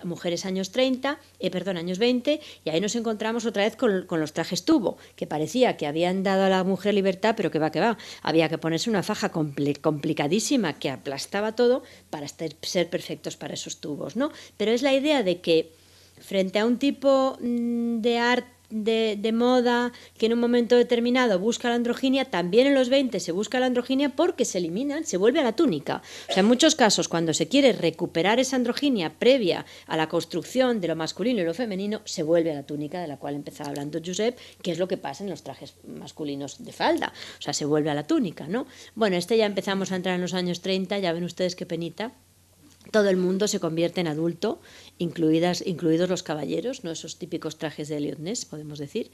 mujeres años 20, y ahí nos encontramos otra vez con los trajes tubo, que parecía que habían dado a la mujer libertad, pero que va, había que ponerse una faja complicadísima que aplastaba todo para ser perfectos para esos tubos, ¿no? Pero es la idea de que frente a un tipo de arte de moda que en un momento determinado busca la androginia, también en los 20 se busca la androginia porque se eliminan, se vuelve a la túnica. O sea, en muchos casos, cuando se quiere recuperar esa androginia previa a la construcción de lo masculino y lo femenino, se vuelve a la túnica, de la cual empezaba hablando Josep, que es lo que pasa en los trajes masculinos de falda. O sea, se vuelve a la túnica, ¿no? Bueno, ya empezamos a entrar en los años 30, ya ven ustedes qué penita. Todo el mundo se convierte en adulto, incluidos los caballeros, ¿no? Esos típicos trajes de Elliot Ness, podemos decir.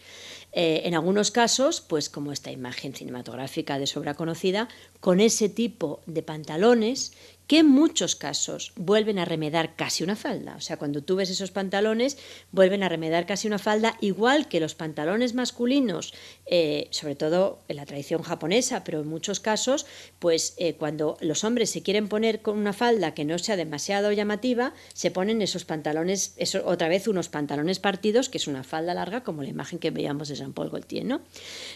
En algunos casos, pues como esta imagen cinematográfica de sobra conocida, con ese tipo de pantalones que en muchos casos vuelven a remedar casi una falda. O sea, cuando tú ves esos pantalones, vuelven a remedar casi una falda, igual que los pantalones masculinos, sobre todo en la tradición japonesa, pero en muchos casos, pues cuando los hombres se quieren poner con una falda que no sea demasiado llamativa, se ponen esos pantalones, otra vez unos pantalones partidos, que es una falda larga, como la imagen que veíamos de Jean-Paul Gaultier, ¿no?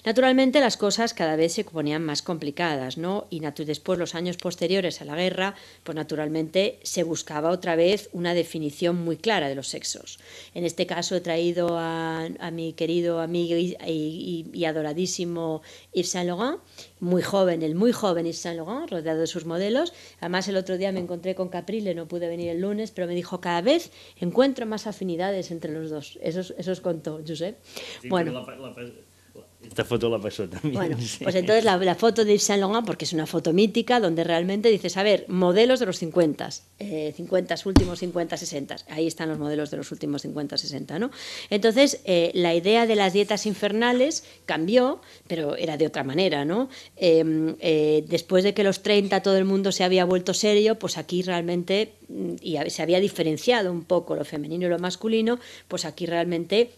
Naturalmente las cosas cada vez se ponían más complicadas, ¿no? Y después, los años posteriores a la guerra, pues naturalmente se buscaba otra vez una definición muy clara de los sexos. En este caso he traído a mi querido amigo y adoradísimo Yves Saint Laurent, el muy joven Yves Saint Laurent, rodeado de sus modelos. Además, el otro día me encontré con Caprile, no pude venir el lunes, pero me dijo, cada vez encuentro más afinidades entre los dos. Eso os contó Josep. Sí, bueno. Esta foto la pasó también. Bueno, sí. pues entonces la foto de Yves Saint Laurent, porque es una foto mítica, donde realmente dices, a ver, modelos de los 50, últimos 50, 60, ahí están los modelos de los últimos 50, 60, ¿no? Entonces, la idea de las dietas infernales cambió, pero era de otra manera, ¿no? Después de que los 30 todo el mundo se había vuelto serio, pues aquí realmente, y se había diferenciado un poco lo femenino y lo masculino, pues aquí realmente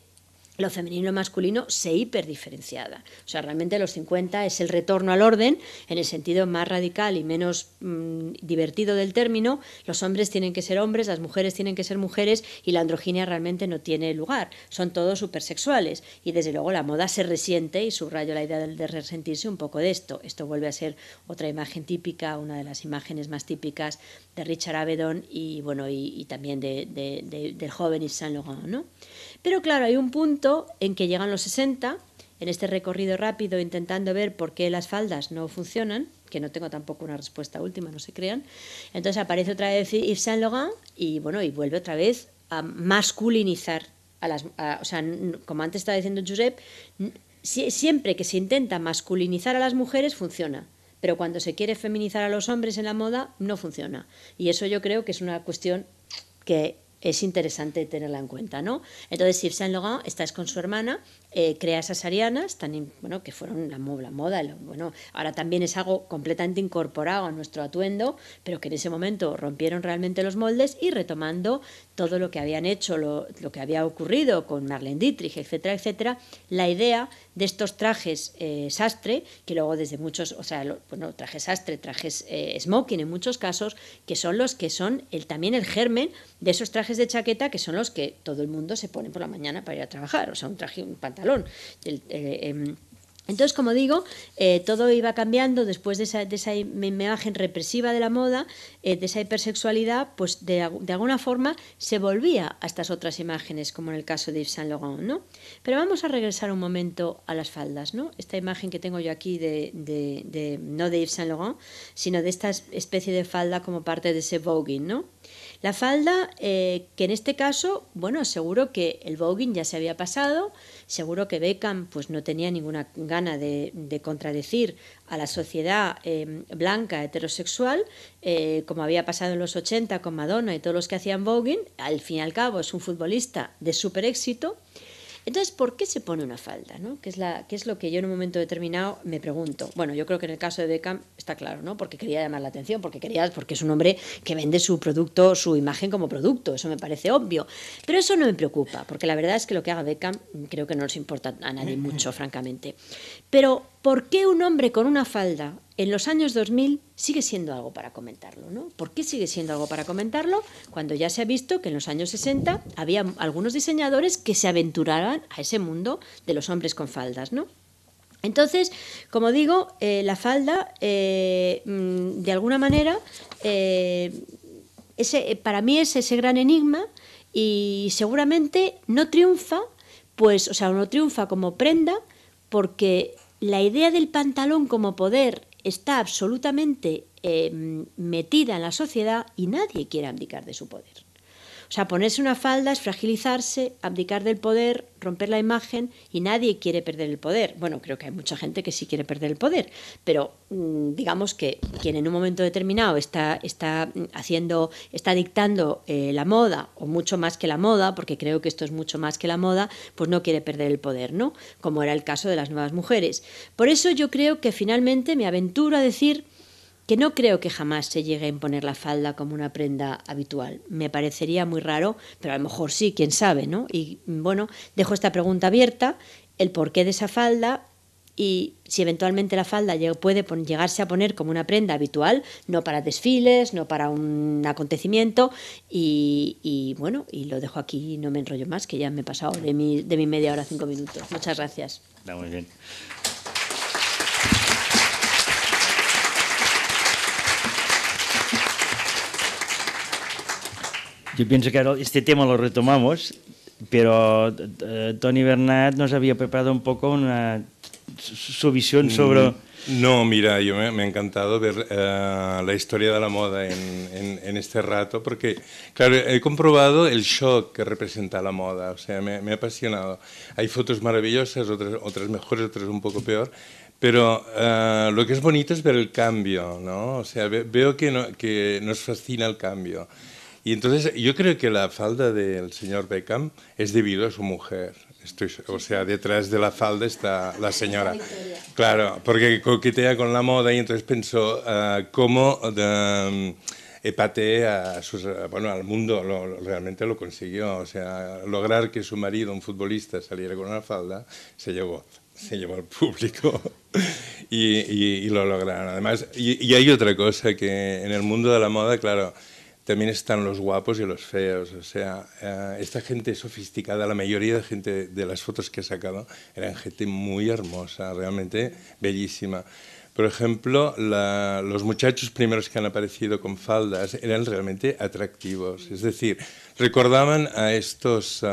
lo femenino y lo masculino se hiperdiferenciada. O sea, realmente los 50 es el retorno al orden en el sentido más radical y menos divertido del término. Los hombres tienen que ser hombres, las mujeres tienen que ser mujeres y la androginia realmente no tiene lugar. Son todos supersexuales y desde luego la moda se resiente, y subrayo la idea de resentirse un poco de esto. Esto vuelve a ser otra imagen típica, una de las imágenes más típicas de Richard Avedon y, bueno, y también del joven Yves Saint Laurent, ¿no? Pero claro, hay un punto en que llegan los 60, en este recorrido rápido intentando ver por qué las faldas no funcionan, que no tengo tampoco una respuesta última, no se crean. Entonces aparece otra vez Yves Saint Laurent y vuelve otra vez a masculinizar o sea, como antes estaba diciendo Josep, siempre que se intenta masculinizar a las mujeres funciona, pero cuando se quiere feminizar a los hombres en la moda no funciona. Y eso yo creo que es una cuestión que es interesante tenerla en cuenta, ¿no? Entonces Yves Saint Laurent está con su hermana, crea esas arianas, que fueron la moda, ahora también es algo completamente incorporado a nuestro atuendo, pero que en ese momento rompieron realmente los moldes y retomando todo lo que habían hecho, lo que había ocurrido con Marlene Dietrich, etcétera, etcétera, la idea de estos trajes sastre, que luego desde muchos, o sea, trajes sastre, trajes smoking en muchos casos, que son los que son también el germen de esos trajes de chaqueta que son los que todo el mundo se pone por la mañana para ir a trabajar, o sea, un pantalón. Entonces, como digo, todo iba cambiando después de esa imagen represiva de la moda, de esa hipersexualidad, pues de alguna forma se volvía a estas otras imágenes, como en el caso de Yves Saint Laurent, ¿no? Pero vamos a regresar un momento a las faldas, ¿no? Esta imagen que tengo yo aquí no de Yves Saint Laurent, sino de esta especie de falda como parte de ese voguing, ¿no? La falda, que en este caso, bueno, seguro que el voguing ya se había pasado, seguro que Beckham pues no tenía ninguna gana de contradecir a la sociedad blanca heterosexual, como había pasado en los 80 con Madonna y todos los que hacían voguing. Al fin y al cabo es un futbolista de súper éxito. Entonces, ¿por qué se pone una falda, ¿no? ¿Qué es lo que yo en un momento determinado me pregunto? Bueno, yo creo que en el caso de Beckham está claro, ¿no? Porque quería llamar la atención, porque es un hombre que vende su producto, su imagen como producto, eso me parece obvio. Pero eso no me preocupa, porque la verdad es que lo que haga Beckham creo que no nos importa a nadie mucho, francamente. Pero, ¿por qué un hombre con una falda en los años 2000 sigue siendo algo para comentarlo, ¿no? ¿Por qué sigue siendo algo para comentarlo cuando ya se ha visto que en los años 60 había algunos diseñadores que se aventuraban a ese mundo de los hombres con faldas, ¿no? Entonces, como digo, la falda, de alguna manera, para mí es ese gran enigma y seguramente no triunfa pues, o sea, no triunfa como prenda porque la idea del pantalón como poder está absolutamente metida en la sociedad y nadie quiere abdicar de su poder. O sea, ponerse una falda es fragilizarse, abdicar del poder, romper la imagen y nadie quiere perder el poder. Bueno, creo que hay mucha gente que sí quiere perder el poder, pero digamos que quien en un momento determinado está dictando la moda, o mucho más que la moda, porque creo que esto es mucho más que la moda, pues no quiere perder el poder, ¿no? Como era el caso de las nuevas mujeres. Por eso yo creo que finalmente me aventuro a decir que no creo que jamás se llegue a imponer la falda como una prenda habitual. Me parecería muy raro, pero a lo mejor sí, quién sabe, ¿no? Y bueno, dejo esta pregunta abierta, el porqué de esa falda y si eventualmente la falda puede llegarse a poner como una prenda habitual, no para desfiles, no para un acontecimiento, y bueno, y lo dejo aquí y no me enrollo más, que ya me he pasado de mi media hora 5 minutos. Muchas gracias. Está muy bien. Yo pienso que ahora este tema lo retomamos, pero Toni Bernat nos había preparado un poco su visión sobre... No, mira, me ha encantado ver la historia de la moda en este rato, porque, claro, he comprobado el shock que representa la moda, o sea, me ha apasionado. Hay fotos maravillosas, otras mejores, otras un poco peor, pero lo que es bonito es ver el cambio, ¿no? O sea, veo que nos fascina el cambio. Y entonces yo creo que la falda del señor Beckham es debido a su mujer. O sea, detrás de la falda está la señora. Claro, porque coquetea con la moda y entonces pensó cómo epate al mundo. Realmente lo consiguió. O sea, lograr que su marido, un futbolista, saliera con una falda, se llevó al público y lo lograron. Además, y hay otra cosa, que en el mundo de la moda, claro, también están los guapos y los feos. O sea, esta gente sofisticada, la mayoría de gente de las fotos que he sacado, eran gente muy hermosa, realmente bellísima. Por ejemplo, los muchachos primeros que han aparecido con faldas eran realmente atractivos. Es decir, recordaban a estos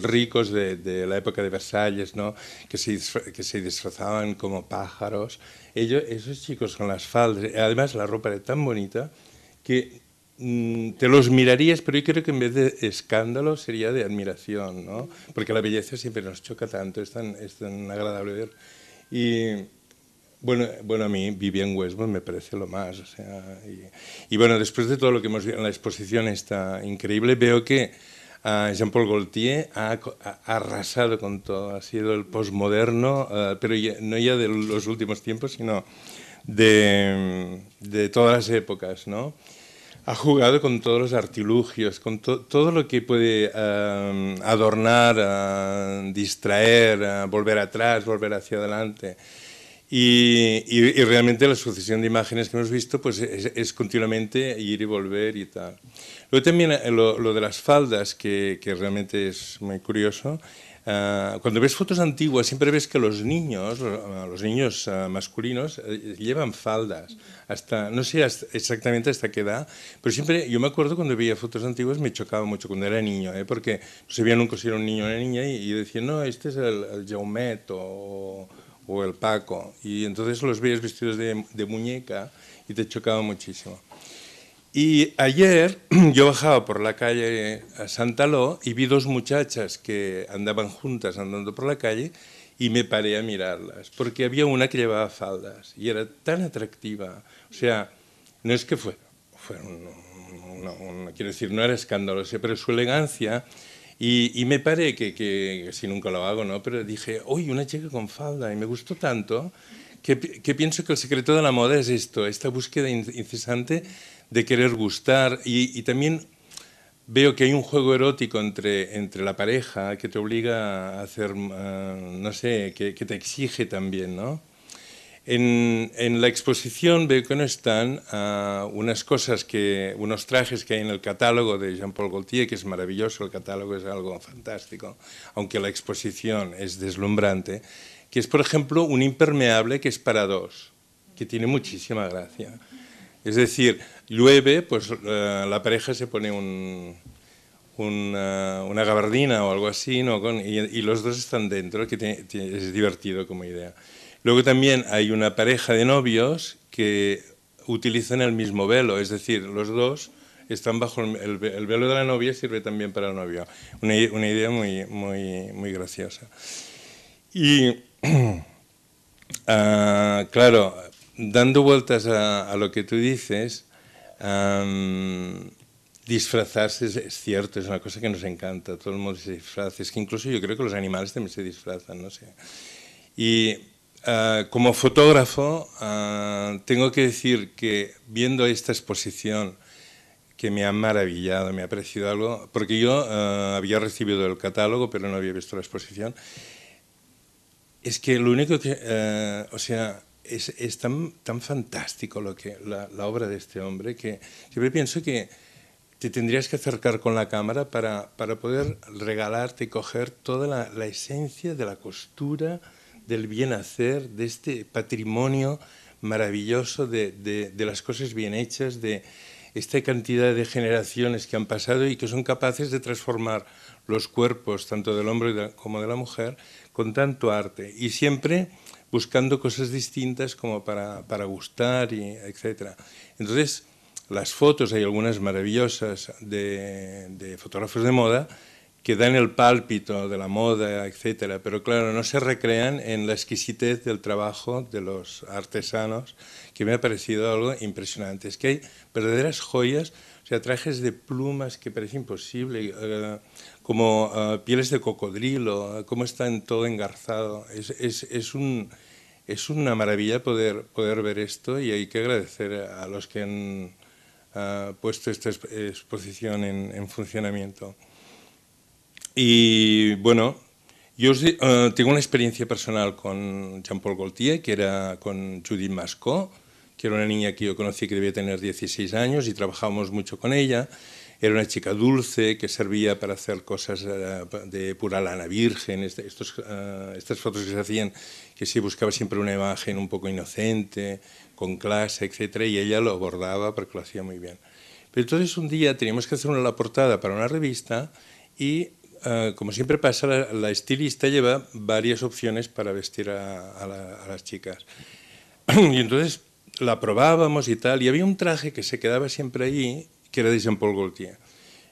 ricos de la época de Versalles, ¿no? que se disfrazaban como pájaros. Esos chicos con las faldas, además la ropa era tan bonita que te los mirarías, pero yo creo que en vez de escándalo sería de admiración, ¿no? Porque la belleza siempre nos choca tanto, es tan agradable ver. Y bueno, a mí Vivienne Westwood me parece lo más. O sea, y bueno, después de todo lo que hemos visto en la exposición está increíble, veo que Jean-Paul Gaultier ha arrasado con todo, ha sido el posmoderno, pero no ya de los últimos tiempos, sino de todas las épocas, ¿no? Ha jugado con todos los artilugios, con todo lo que puede adornar, distraer, volver atrás, volver hacia adelante. Y realmente la sucesión de imágenes que hemos visto pues es continuamente ir y volver y tal. Luego también lo de las faldas, que realmente es muy curioso. Cuando ves fotos antiguas siempre ves que los niños masculinos llevan faldas, no sé exactamente hasta qué edad, pero siempre, yo me acuerdo cuando veía fotos antiguas me chocaba mucho cuando era niño, porque no sabía nunca si era un niño o una niña y decían, no, este es el Jaumet o el Paco, y entonces los veías vestidos de muñeca y te chocaba muchísimo. Y ayer yo bajaba por la calle a Santaló y vi dos muchachas que andaban juntas andando por la calle y me paré a mirarlas, porque había una que llevaba faldas y era tan atractiva. O sea, no es que fuera quiero decir, no era escandaloso, pero su elegancia. Y me paré, que si nunca lo hago, ¿no? Pero dije, uy, una chica con falda, y me gustó tanto que pienso que el secreto de la moda es esto, esta búsqueda incesante de querer gustar, y también veo que hay un juego erótico entre la pareja que te obliga a hacer, no sé, que te exige también, ¿no? En la exposición veo que no están unos trajes que hay en el catálogo de Jean-Paul Gaultier, que es maravilloso, el catálogo es algo fantástico, aunque la exposición es deslumbrante, que es, por ejemplo, un impermeable que es para dos, que tiene muchísima gracia. Es decir, llueve, pues la pareja se pone un una gabardina o algo así, ¿no? Y los dos están dentro, que es divertido como idea. Luego también hay una pareja de novios que utilizan el mismo velo, es decir, los dos están bajo el velo de la novia, sirve también para el novio. Una idea muy graciosa. Y claro, dando vueltas a lo que tú dices, disfrazarse es cierto, es una cosa que nos encanta, todo el mundo se disfraza, es que incluso yo creo que los animales también se disfrazan, no sé. Y como fotógrafo tengo que decir que viendo esta exposición, que me ha maravillado, me ha parecido algo, porque yo había recibido el catálogo pero no había visto la exposición, es que lo único que, o sea, es tan fantástico la obra de este hombre que siempre pienso que te tendrías que acercar con la cámara para poder regalarte y coger toda la esencia de la costura, del bien hacer, de este patrimonio maravilloso de las cosas bien hechas, de esta cantidad de generaciones que han pasado y que son capaces de transformar los cuerpos, tanto del hombre como de la mujer, con tanto arte. Y siempre buscando cosas distintas como para gustar, etc. Entonces, las fotos, hay algunas maravillosas de fotógrafos de moda que dan el pálpito de la moda, etcétera, pero claro, no se recrean en la exquisitez del trabajo de los artesanos, que me ha parecido algo impresionante. Es que hay verdaderas joyas, o sea, trajes de plumas que parece imposible, como pieles de cocodrilo, cómo están todo engarzado. Es una maravilla poder ver esto y hay que agradecer a los que han puesto esta exposición en funcionamiento. Y bueno, yo tengo una experiencia personal con Jean-Paul Gaultier, que era con Judith Mascot, que era una niña que yo conocí que debía tener 16 años y trabajábamos mucho con ella. Era una chica dulce que servía para hacer cosas de pura lana virgen, estas fotos que se hacían, que se buscaba siempre una imagen un poco inocente, con clase, etc. Y ella lo abordaba porque lo hacía muy bien. Pero entonces un día teníamos que hacer la portada para una revista y como siempre pasa, la estilista lleva varias opciones para vestir a las chicas. Y entonces la probábamos y tal, y había un traje que se quedaba siempre ahí, que era de Jean-Paul Gaultier.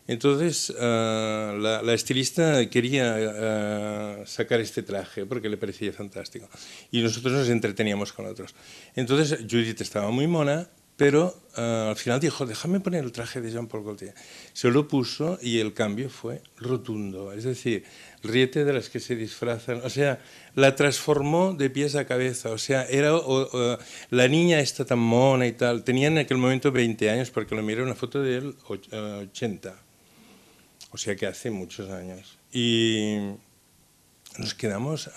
Entonces la estilista quería sacar este traje porque le parecía fantástico. Y nosotros nos entreteníamos con otros. Entonces Judith estaba muy mona, pero al final dijo, déjame poner el traje de Jean-Paul Gaultier. Se lo puso y el cambio fue rotundo. Es decir, ríete de las que se disfrazan. O sea, la transformó de pies a cabeza. O sea, era la niña esta tan mona y tal. Tenía en aquel momento 20 años, porque lo miré una foto de él, 80. O sea que hace muchos años. Y nos quedamos...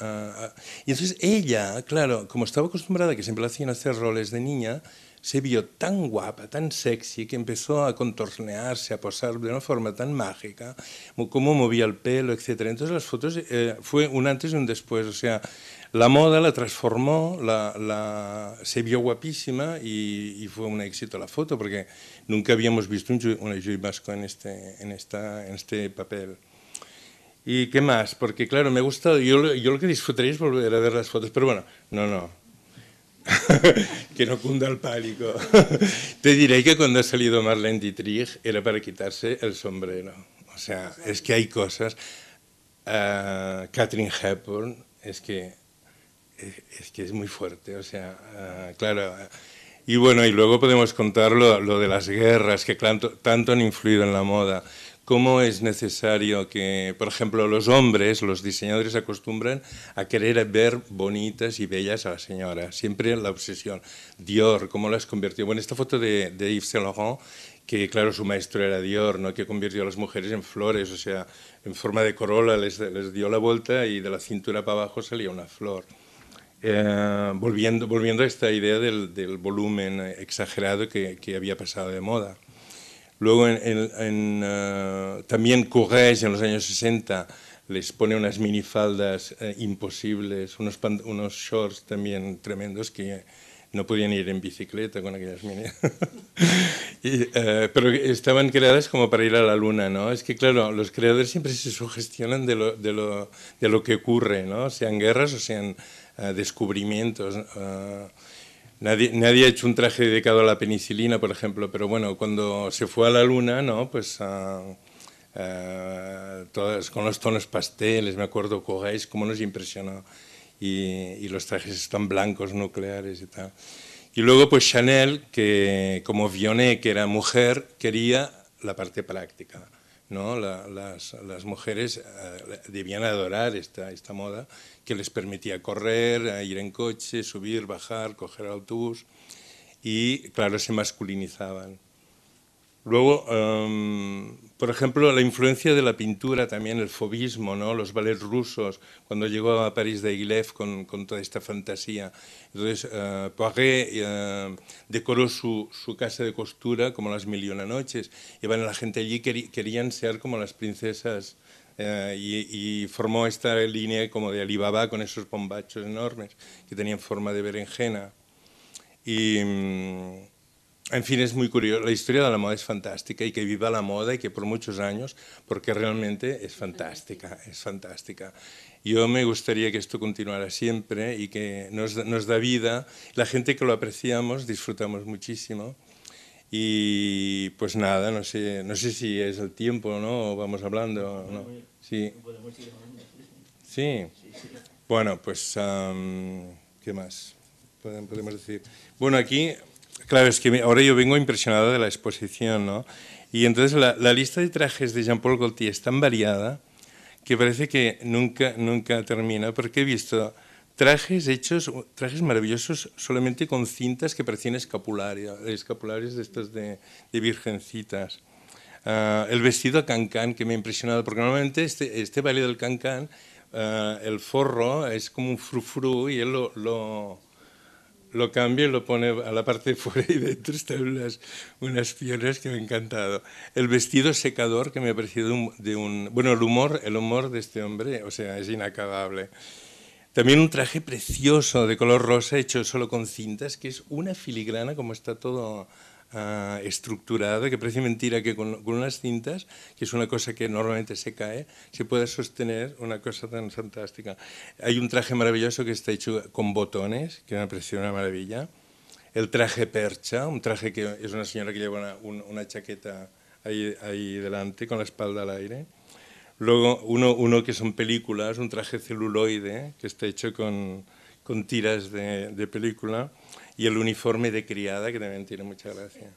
Y entonces ella, claro, como estaba acostumbrada, que siempre la hacían hacer roles de niña, se vio tan guapa, tan sexy, que empezó a contornearse, a posar de una forma tan mágica, cómo movía el pelo, etc. Entonces las fotos fue un antes y un después, o sea, la moda la transformó, se vio guapísima y fue un éxito la foto, porque nunca habíamos visto una Judith Mascot en este papel. ¿Y qué más? Porque claro, me ha gustado, yo lo que disfrutaría es volver a ver las fotos, pero bueno, no. Que no cunda el pánico. Te diré que cuando ha salido Marlene Dietrich era para quitarse el sombrero. O sea, es que hay cosas. Katharine Hepburn es que es muy fuerte. O sea, claro. Y bueno, y luego podemos contar lo de las guerras que tanto han influido en la moda. Cómo es necesario que, por ejemplo, los hombres, los diseñadores acostumbran a querer ver bonitas y bellas a las señoras. Siempre la obsesión. Dior, cómo las convirtió. Bueno, esta foto de Yves Saint Laurent, que claro, su maestro era Dior, ¿no? Que convirtió a las mujeres en flores, o sea, en forma de corola, les dio la vuelta y de la cintura para abajo salía una flor. Volviendo a esta idea del volumen exagerado que había pasado de moda. Luego también Courrèges en los años 60 les pone unas minifaldas imposibles, unos shorts también tremendos que No podían ir en bicicleta con aquellas mini. Pero estaban creadas como para ir a la luna, ¿no? Es que, claro, los creadores siempre se sugestionan de lo que ocurre, ¿no? Sean guerras o sean descubrimientos. Nadie ha hecho un traje dedicado a la penicilina, por ejemplo, pero bueno, cuando se fue a la luna, ¿no? Pues todas con los tonos pasteles, me acuerdo, Courage, cómo nos impresionó. Y los trajes están blancos, nucleares y tal. Y luego pues Chanel, que como Vionnet, que era mujer, quería la parte práctica, ¿no? Las mujeres debían adorar esta moda que les permitía correr, ir en coche, subir, bajar, coger autobús y claro, se masculinizaban. Luego, por ejemplo, la influencia de la pintura también, el fauvismo, ¿no? Los ballets rusos, cuando llegó a París Diaghilev con toda esta fantasía. Entonces, Poiret decoró su casa de costura como las Mil y una noches. Iban la gente allí, querían ser como las princesas y formó esta línea como de Alibaba con esos bombachos enormes que tenían forma de berenjena. Y... en fin, es muy curioso. La historia de la moda es fantástica y que viva la moda y que por muchos años, porque realmente es fantástica, es fantástica. Yo me gustaría que esto continuara siempre y que nos da vida. La gente que lo apreciamos, disfrutamos muchísimo. Y pues nada, no sé si es el tiempo, ¿no? O vamos hablando, ¿no? Sí. Sí. Bueno, pues, ¿qué más podemos decir? Bueno, aquí... Claro, es que ahora yo vengo impresionado de la exposición, ¿no? Y entonces la lista de trajes de Jean-Paul Gaultier es tan variada que parece que nunca termina, porque he visto trajes maravillosos solamente con cintas que parecían escapularios de estos de virgencitas. El vestido a cancán, que me ha impresionado, porque normalmente este baile del cancán, el forro es como un frufru y él lo cambia y lo pone a la parte de fuera y dentro están unas piernas que me han encantado. El vestido secador que me ha parecido bueno, el humor de este hombre, o sea, es inacabable. También un traje precioso de color rosa hecho solo con cintas, que es una filigrana como está todo estructurado, que parece mentira que con unas cintas, que es una cosa que normalmente se cae, se puede sostener una cosa tan fantástica. Hay un traje maravilloso que está hecho con botones, que me ha parecido una maravilla. El traje percha, un traje que es una señora que lleva una chaqueta ahí delante, con la espalda al aire. Luego uno que son películas, un traje celuloide, que está hecho con tiras de película, y el uniforme de criada, que también tiene mucha gracia.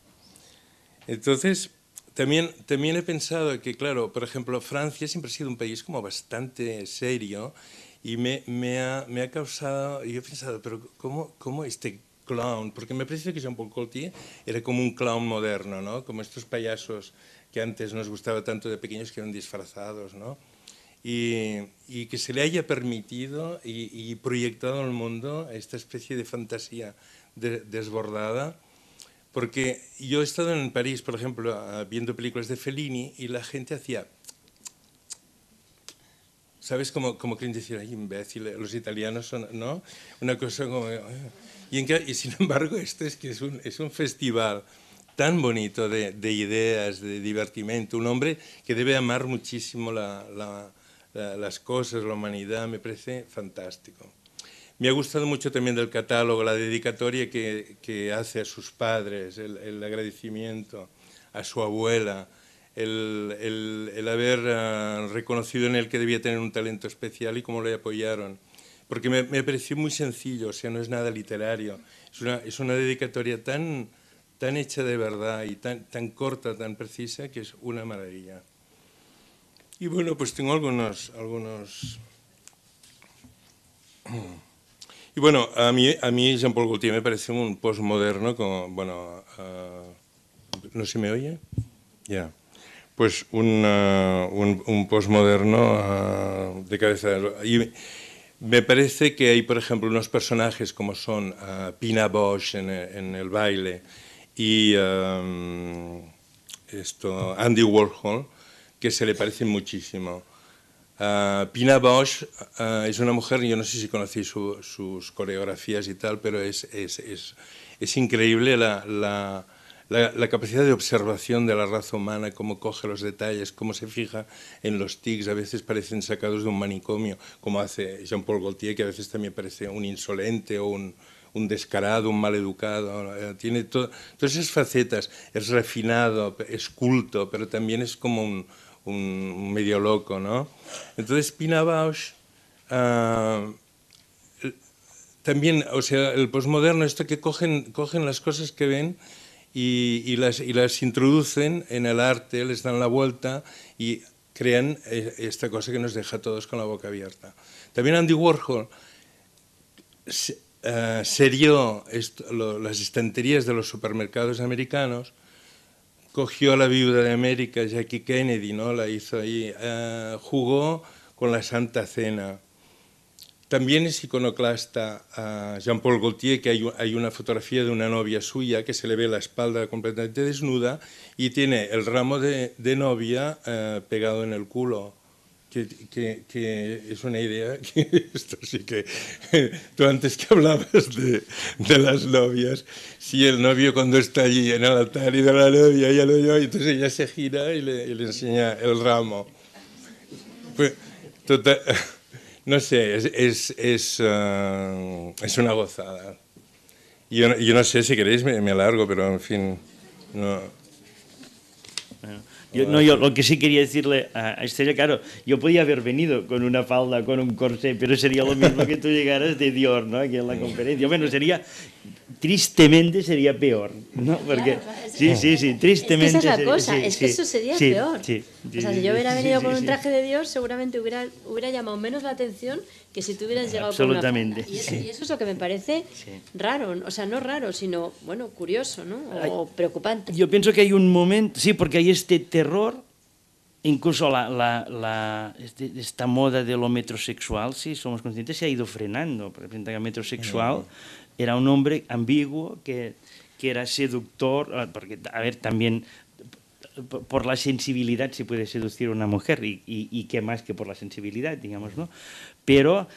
Entonces, también he pensado que, claro, por ejemplo, Francia siempre ha sido un país como bastante serio, y me ha causado, yo he pensado, pero ¿cómo este clown? Porque me parece que Jean-Paul Gaultier era como un clown moderno, ¿no? Como estos payasos que antes nos gustaba tanto de pequeños que eran disfrazados, ¿no? Y que se le haya permitido y proyectado al mundo esta especie de fantasía desbordada, porque yo he estado en París, por ejemplo, viendo películas de Fellini y la gente hacía, ¿sabes? Como quien decir, ay, imbécil, los italianos son, ¿no? Una cosa como... Y sin embargo, esto es que es un festival tan bonito de ideas, de divertimento, un hombre que debe amar muchísimo las cosas, la humanidad, me parece fantástico. Me ha gustado mucho también del catálogo la dedicatoria que hace a sus padres, el agradecimiento a su abuela, el haber reconocido en él que debía tener un talento especial y cómo le apoyaron. Porque me pareció muy sencillo, o sea, no es nada literario, es una dedicatoria tan hecha de verdad y tan corta, tan precisa, que es una maravilla. Y bueno, pues tengo algunos... Y bueno, a mí Jean-Paul Gaultier me parece un postmoderno, como, bueno, ¿no se me oye? Ya. Pues un postmoderno de cabeza. Y me parece que hay, por ejemplo, unos personajes como son Pina Bausch en el baile y Andy Warhol, que se le parecen muchísimo. Pina Bausch es una mujer, yo no sé si conocéis sus coreografías y tal, pero es increíble la capacidad de observación de la raza humana, cómo coge los detalles, cómo se fija en los tics, a veces parecen sacados de un manicomio, como hace Jean-Paul Gaultier, que a veces también parece un insolente o un descarado, un maleducado. Tiene todas esas facetas, es refinado, es culto, pero también es como un medio loco, ¿no? Entonces Pina Bausch también, o sea, el posmoderno, esto que cogen las cosas que ven y las introducen en el arte, les dan la vuelta y crean esta cosa que nos deja a todos con la boca abierta. También Andy Warhol serió las estanterías de los supermercados americanos, cogió a la viuda de América, Jackie Kennedy, ¿no? La hizo ahí, jugó con la Santa Cena. También es iconoclasta Jean-Paul Gaultier, que hay una fotografía de una novia suya que se le ve la espalda completamente desnuda y tiene el ramo de novia pegado en el culo. Que es una idea que esto sí que tú antes que hablabas de las novias, si el novio cuando está allí en el altar y de la novia ya lo yo, entonces ella se gira y le enseña el ramo. Pues, total, no sé, es una gozada. Yo no sé, si queréis me alargo, pero en fin, no. Yo lo que sí quería decirle a Estrella, claro, yo podía haber venido con una falda, con un corsé, pero sería lo mismo que tú llegaras de Dior, ¿no? Aquí en la conferencia. Bueno, tristemente sería peor, ¿no? Porque, claro, sí, tristemente. Es que esa es la cosa, es que eso sería peor. O sea, si yo hubiera venido con un traje de Dior, seguramente hubiera llamado menos la atención que si tú hubieras llegado con una falda. Y eso es lo que me parece raro, o sea, no raro, sino, bueno, curioso, ¿no? O preocupante. Yo pienso que hay un momento, sí, porque hay este terror, incluso esta moda de lo metrosexual, sí, somos conscientes, se ha ido frenando. Por ejemplo, el metrosexual era un hombre ambiguo que era seductor, porque, a ver, también por la sensibilidad se puede seducir a una mujer y qué más que por la sensibilidad, digamos, ¿no? Pero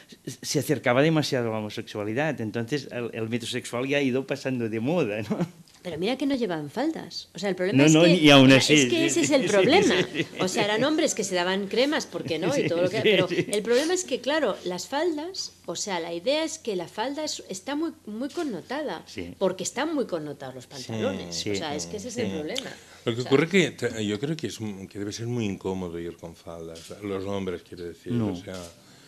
se acercaba demasiado a la homosexualidad, entonces el metrosexual ya ha ido pasando de moda, ¿no? Pero mira que no llevaban faldas. O sea, el problema es que, y aún así, es que ese es el problema. O sea, eran hombres que se daban cremas, ¿por qué no? Y todo lo que, pero el problema es que, claro, las faldas, o sea, la idea es que la falda está muy, muy connotada, porque están muy connotados los pantalones. O sea, es que ese es el problema. Lo que ocurre que yo creo que debe ser muy incómodo ir con faldas, los hombres, quiero decir, o sea...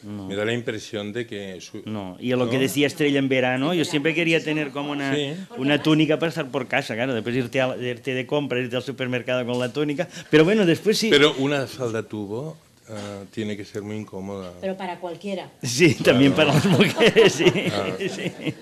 No. Me da la impresión de que... No, y lo que decía Estrella en verano, yo siempre quería tener como una túnica para estar por casa, claro, después irte de compra, irte al supermercado con la túnica, pero bueno, después sí... Pero una falda tubo tiene que ser muy incómoda. Pero para cualquiera. Sí, también para las mujeres, sí.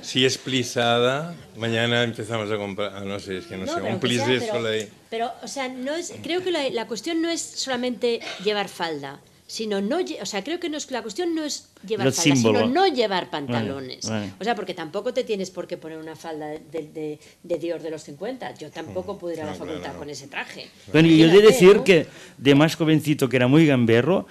Si es plisada, mañana empezamos a comprar, no sé, es que no sé, un plis de Soleil. Pero, o sea, creo que la cuestión no es solamente llevar falda, sino o sea, creo que la cuestión no es llevar falda, sino no llevar pantalones. Vale. O sea, porque tampoco te tienes por qué poner una falda de Dior de los 50. Yo tampoco puedo ir a la facultad con ese traje. Bueno, y yo he de decir que de más jovencito, que era muy gamberro,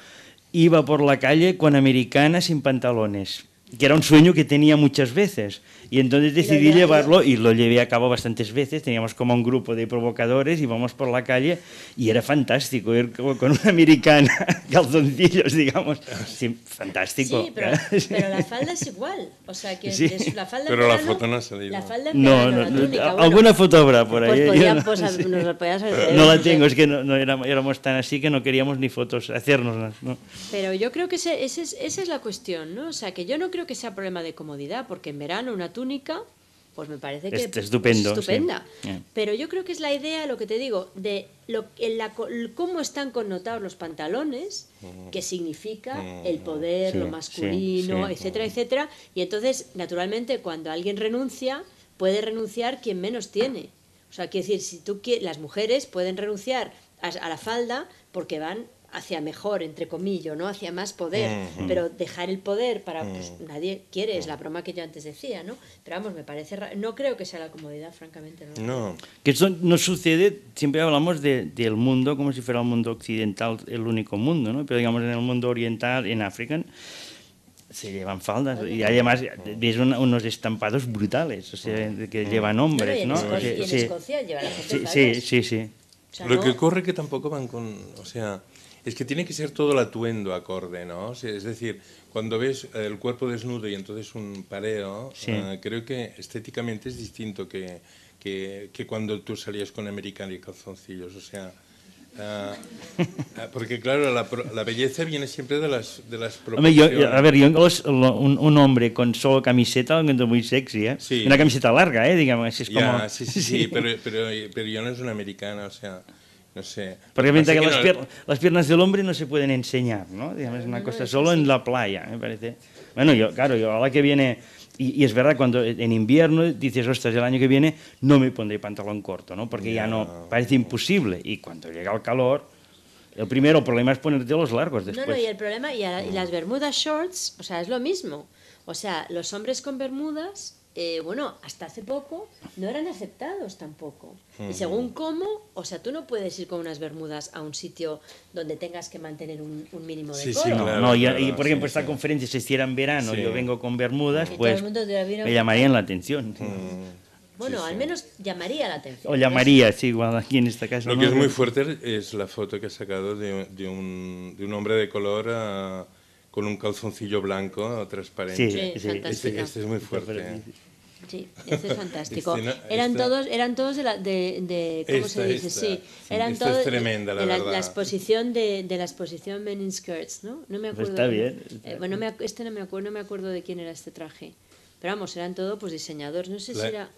iba por la calle con americanas sin pantalones, que era un sueño que tenía muchas veces. Y entonces decidí llevarlo y lo llevé a cabo bastantes veces. Teníamos como un grupo de provocadores, íbamos por la calle y era fantástico ir con una americana, calzoncillos, digamos. Sí, fantástico. Sí, pero la falda es igual. O sea, que la falda pero la foto no ha salido. La falda la túnica, alguna foto habrá por ahí. No la tengo, es que no éramos tan así que no queríamos ni fotos hacernos, ¿no? Pero yo creo que esa es la cuestión, ¿no? O sea, que yo no creo que sea problema de comodidad, porque en verano una túnica, pues me parece que es estupenda. Sí. Pero yo creo que es la idea, lo que te digo, de cómo están connotados los pantalones, que significa el poder, lo masculino, etcétera, etcétera. Y entonces, naturalmente, cuando alguien renuncia, puede renunciar quien menos tiene. O sea, quiere decir, las mujeres pueden renunciar a la falda porque van hacia mejor, entre comillas, ¿no? Hacia más poder, pero dejar el poder para, pues nadie quiere, es la broma que yo antes decía, ¿no? Pero vamos, me parece no creo que sea la comodidad, francamente. No. Que esto nos sucede, siempre hablamos del mundo como si fuera el mundo occidental el único mundo, ¿no? Pero digamos en el mundo oriental, en África, se llevan faldas y además ves unos estampados brutales, o sea, que llevan hombres, ¿no? Y en Escocia llevan la gente sí. O sea, Lo que ocurre que tampoco van con... O sea, es que tiene que ser todo el atuendo acorde, ¿no? O sea, es decir, cuando ves el cuerpo desnudo y entonces un pareo, creo que estéticamente es distinto que cuando tú salías con americano y calzoncillos, o sea... porque claro, la belleza viene siempre de las proporciones. A ver, un hombre con solo camiseta lo encuentro muy sexy, ¿eh? Sí. Una camiseta larga, digamos, es como... Ya, sí, pero yo no es una americana, o sea, no sé. Porque piensa que las piernas del hombre no se pueden enseñar, ¿no? Digamos, es una cosa solo en la playa, me parece. Bueno, yo ahora que viene... Y es verdad, cuando en invierno dices, ostras, el año que viene no me pondré pantalón corto, ¿no? Porque ya no, parece imposible. Y cuando llega el calor, el primero problema es ponerte los largos después. No, y el problema, y las bermudas shorts, o sea, es lo mismo. O sea, los hombres con bermudas, bueno, hasta hace poco no eran aceptados tampoco. Y según cómo, o sea, tú no puedes ir con unas bermudas a un sitio donde tengas que mantener un mínimo de decoro. Sí, claro, y por ejemplo, esta conferencia se hiciera en verano, yo vengo con bermudas, pues me llamarían la atención. Bueno, al menos llamaría la atención. O llamaría, sí, igual aquí en esta casa. Lo que es muy fuerte es la foto que ha sacado de un hombre de color con un calzoncillo blanco transparente. Sí, fantástica. Este es muy fuerte. Sí, este es fantástico. Eran todos de ¿cómo se dice? Sí, eran esta todos es tremenda, la verdad. la exposición de la exposición Men in Skirts, ¿no? No me acuerdo. Pues está bien. Bueno, no me acuerdo de quién era este traje. Pero vamos, eran todos pues diseñadores. No sé si era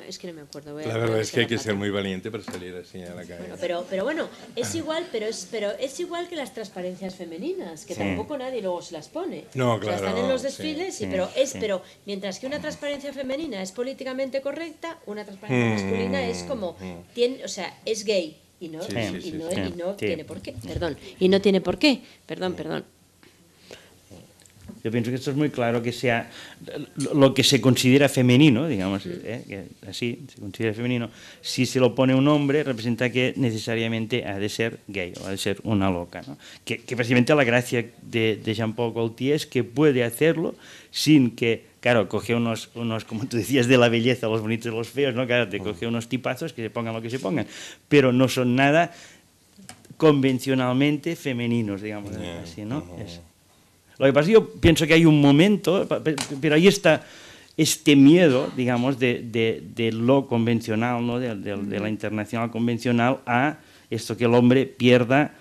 es que no me acuerdo. La verdad es que hay que ser muy valiente para salir así a la calle. Bueno, pero bueno, es igual, pero es igual que las transparencias femeninas, que tampoco nadie luego se las pone. No, claro. O sea, están en los desfiles, pero mientras que una transparencia femenina es políticamente correcta, una transparencia masculina es como o sea, es gay y no tiene por qué. Perdón. Yo pienso que esto es muy claro, que sea lo que se considera femenino, digamos, que así se considera femenino, si se lo pone un hombre, representa que necesariamente ha de ser gay o ha de ser una loca, ¿no? Que precisamente la gracia de Jean-Paul Gaultier es que puede hacerlo sin que, claro, coge unos, como tú decías, de la belleza, los bonitos y los feos, ¿no? Claro, te coge unos tipazos que se pongan lo que se pongan, pero no son nada convencionalmente femeninos, digamos, así, ¿no? Lo que pasa es que yo pienso que hay un momento, pero ahí está este miedo, digamos, de lo convencional, ¿no? de la internacional convencional, a esto que el hombre pierda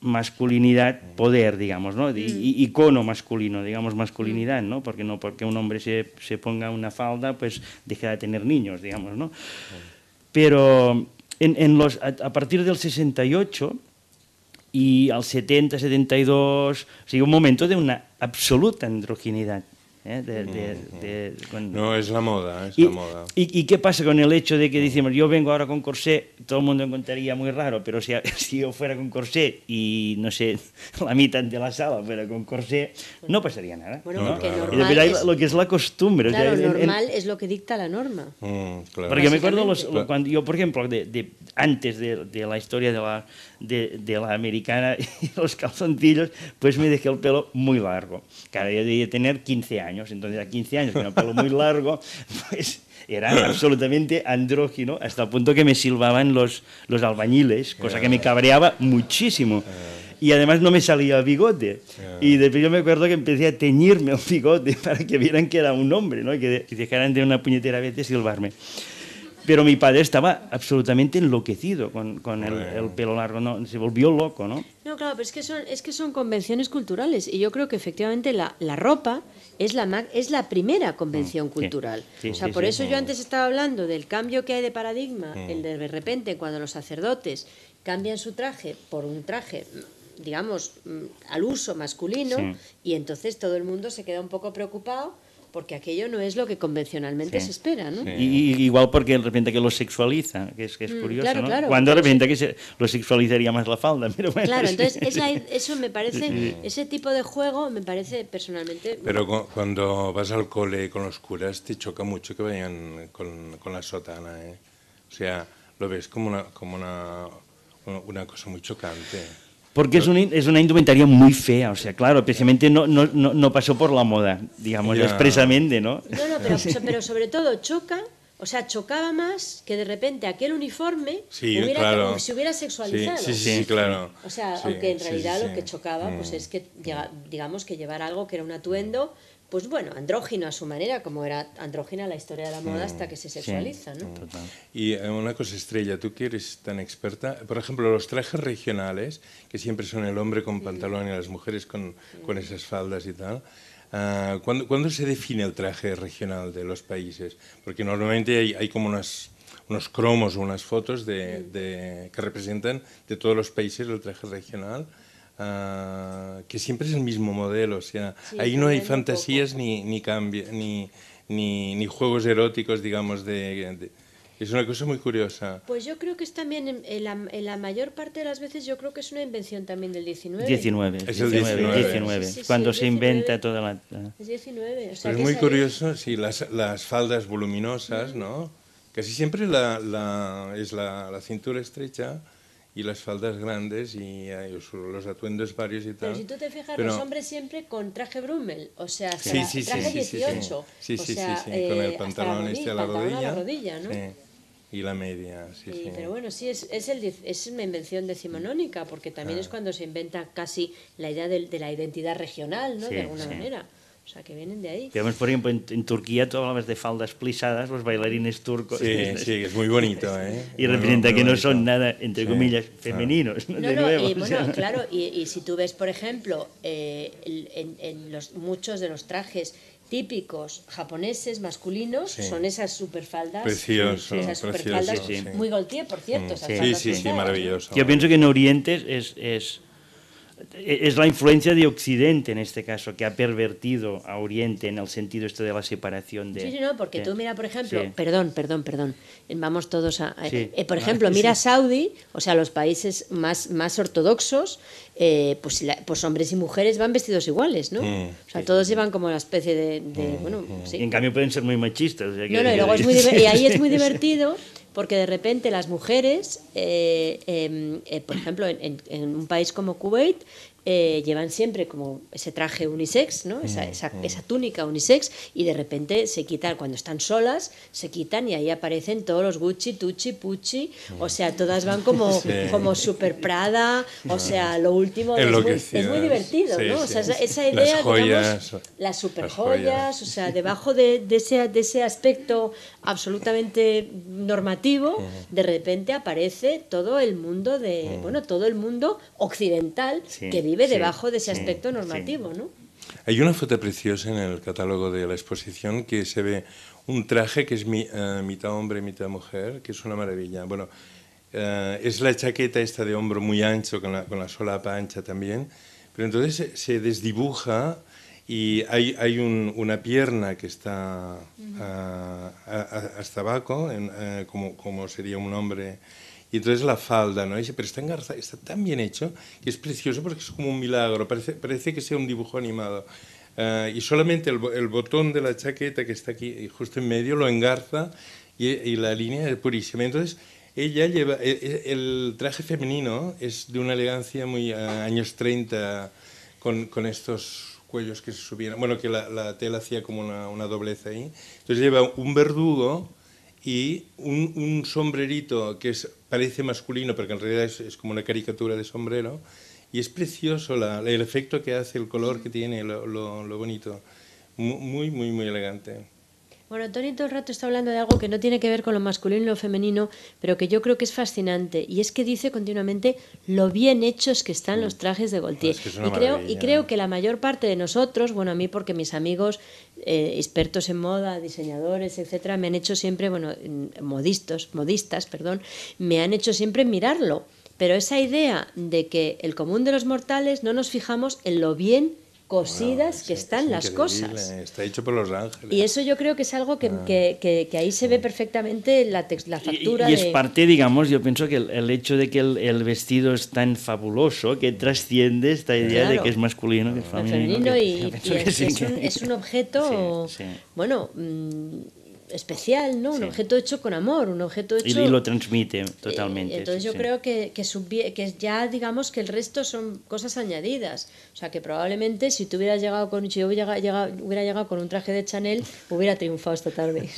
masculinidad, poder, digamos, ¿no? Icono masculino, digamos, masculinidad, ¿no? Porque un hombre se ponga una falda, pues deja de tener niños, digamos, ¿no? Pero a partir del 68... y al 70, 72, o sigui, un momento de una absoluta androginidad. No, es la moda, la moda. ¿Y qué pasa con el hecho de que decimos, yo vengo ahora con corsé, todo el mundo encontraría muy raro, pero si yo fuera con corsé y, no sé, la mitad de la sala fuera con corsé, no pasaría nada. Bueno, ¿no? porque Y después hay lo que es la costumbre. Claro, o sea, normal es lo que dicta la norma. Claro. Porque yo me acuerdo, cuando yo, por ejemplo, antes de la historia de la americana y los calzoncillos, pues me dejé el pelo muy largo. Claro, yo debía tener 15 años. Entonces, a 15 años, con el pelo muy largo, pues era absolutamente andrógino, hasta el punto que me silbaban los albañiles, cosa que me cabreaba muchísimo. Y además no me salía bigote. Y después yo me acuerdo que empecé a teñirme el bigote para que vieran que era un hombre, ¿no? Que dejaran de una puñetera vez de silbarme. Pero mi padre estaba absolutamente enloquecido con el pelo largo, ¿no? Se volvió loco, ¿no? No, claro, pero es que son convenciones culturales, y yo creo que efectivamente la ropa es la primera convención cultural. Sí, o sea, sí, por sí. eso yo antes estaba hablando del cambio que hay de paradigma, el de repente cuando los sacerdotes cambian su traje por un traje, digamos, al uso masculino, y entonces todo el mundo se queda un poco preocupado porque aquello no es lo que convencionalmente se espera, ¿no? Y igual porque de repente que lo sexualiza, que es curioso, claro, ¿no? claro, Cuando de repente que lo sexualizaría más la falda, pero bueno. Claro, entonces eso me parece, ese tipo de juego me parece personalmente... Pero cuando vas al cole con los curas te choca mucho que vayan con la sotana, ¿eh? O sea, lo ves como una cosa muy chocante. Porque es una indumentaria muy fea, o sea, claro, precisamente no pasó por la moda, digamos, expresamente, ¿no? No, pero sobre todo choca, o sea, chocaba más que de repente aquel uniforme como se hubiera sexualizado. Sí, claro. O sea, aunque en realidad lo que chocaba pues es que, digamos, que llevar algo que era un atuendo, pues bueno, andrógino a su manera, como era andrógina la historia de la moda hasta que se sexualiza, ¿no? Total. Y una cosa, Estrella, tú que eres tan experta, por ejemplo, los trajes regionales, que siempre son el hombre con pantalón y las mujeres con esas faldas y tal, ¿cuándo se define el traje regional de los países? Porque normalmente hay como unos cromos o unas fotos que representan de todos los países el traje regional. Que siempre es el mismo modelo, o sea, ahí no hay fantasías ni juegos eróticos, digamos, es una cosa muy curiosa. Pues yo creo que es también, en la mayor parte de las veces, yo creo que es una invención también del 19. 19. Es el 19. Sí, cuando el se 19, inventa toda la... Es 19. O sea, es muy curioso, sí, las faldas voluminosas, ¿no? Casi siempre es la cintura estrecha y las faldas grandes y los atuendos varios y tal. Pero si tú te fijas, los hombres siempre con traje Brummel, o sea, traje 18. Sí, con el pantalón a la rodilla, ¿no? Sí. Y la media, sí. Pero bueno, sí, es una invención decimonónica, porque también es cuando se inventa casi la idea de la identidad regional, ¿no? De alguna manera. O sea, que vienen de ahí. Digamos, por ejemplo, en Turquía tú hablabas de faldas plisadas, los bailarines turcos. Sí, es muy bonito, ¿eh? Y representa que no son nada, entre comillas, femeninos. No, y bueno, claro, y si tú ves, por ejemplo, muchos de los trajes típicos japoneses masculinos son esas superfaldas. Precioso, esas superfaldas muy Gaultier, por cierto. Sí, maravilloso. Yo pienso que en Oriente es la influencia de Occidente, en este caso, que ha pervertido a Oriente en el sentido esto de la separación de... Sí, no, porque tú mira, por ejemplo, perdón, vamos todos a... por ejemplo, mira Saudi, o sea, los países más ortodoxos, pues hombres y mujeres van vestidos iguales, ¿no? O sea, todos llevan como una especie de bueno, sí. Y en cambio pueden ser muy machistas. O sea, y luego y ahí es muy divertido, porque de repente las mujeres, por ejemplo, en un país como Kuwait, llevan siempre como ese traje unisex, ¿no? esa túnica unisex, y de repente se quitan, cuando están solas, se quitan y ahí aparecen todos los Gucci, Tucci, Pucci, o sea, todas van como super Prada, o sea, lo último es muy divertido, ¿no? O sea, esa idea, las joyas, digamos, las super joyas, o sea, debajo de ese aspecto absolutamente normativo, de repente aparece todo el mundo todo el mundo occidental que vive debajo de ese aspecto normativo, ¿no? Hay una foto preciosa en el catálogo de la exposición que se ve un traje que es mitad hombre, mitad mujer, que es una maravilla. Bueno, es la chaqueta esta de hombro muy ancho, con la solapa ancha también, pero entonces se desdibuja y hay una pierna que está hasta abajo, como sería un hombre. Y entonces la falda, ¿no? Pero está tan bien hecho que es precioso porque es como un milagro, parece que sea un dibujo animado. Y solamente el botón de la chaqueta que está aquí justo en medio lo engarza y la línea es purísima. Entonces ella lleva, el traje femenino es de una elegancia muy años 30 con estos cuellos que se subían, bueno, que la tela hacía como una doblez ahí. Entonces lleva un verdugo y un sombrerito que parece masculino, pero que en realidad es como una caricatura de sombrero, y es precioso el efecto que hace, el color que tiene, lo bonito, muy, muy, muy elegante. Bueno, Tony todo el rato está hablando de algo que no tiene que ver con lo masculino y lo femenino, pero que yo creo que es fascinante, y es que dice continuamente lo bien hechos que están los trajes de Gaultier. Es que es y creo que la mayor parte de nosotros, bueno, a mí porque mis amigos expertos en moda, diseñadores, etcétera, me han hecho siempre, bueno, modistas, me han hecho siempre mirarlo. Pero esa idea de que el común de los mortales no nos fijamos en lo bien cosidas que es están las increíble, cosas. está hecho por los ángeles. Y eso yo creo que es algo que ahí se ve perfectamente la factura. Y es parte, digamos, yo pienso que el hecho de que el vestido es tan fabuloso que trasciende esta idea de que es masculino, que es femenino. Y es un objeto, bueno, especial, ¿no? Un objeto hecho con amor, un objeto hecho... Y lo transmite totalmente. Entonces yo creo que ya digamos que el resto son cosas añadidas. O sea, que probablemente si yo hubiera llegado con un traje de Chanel, hubiera triunfado esta tarde.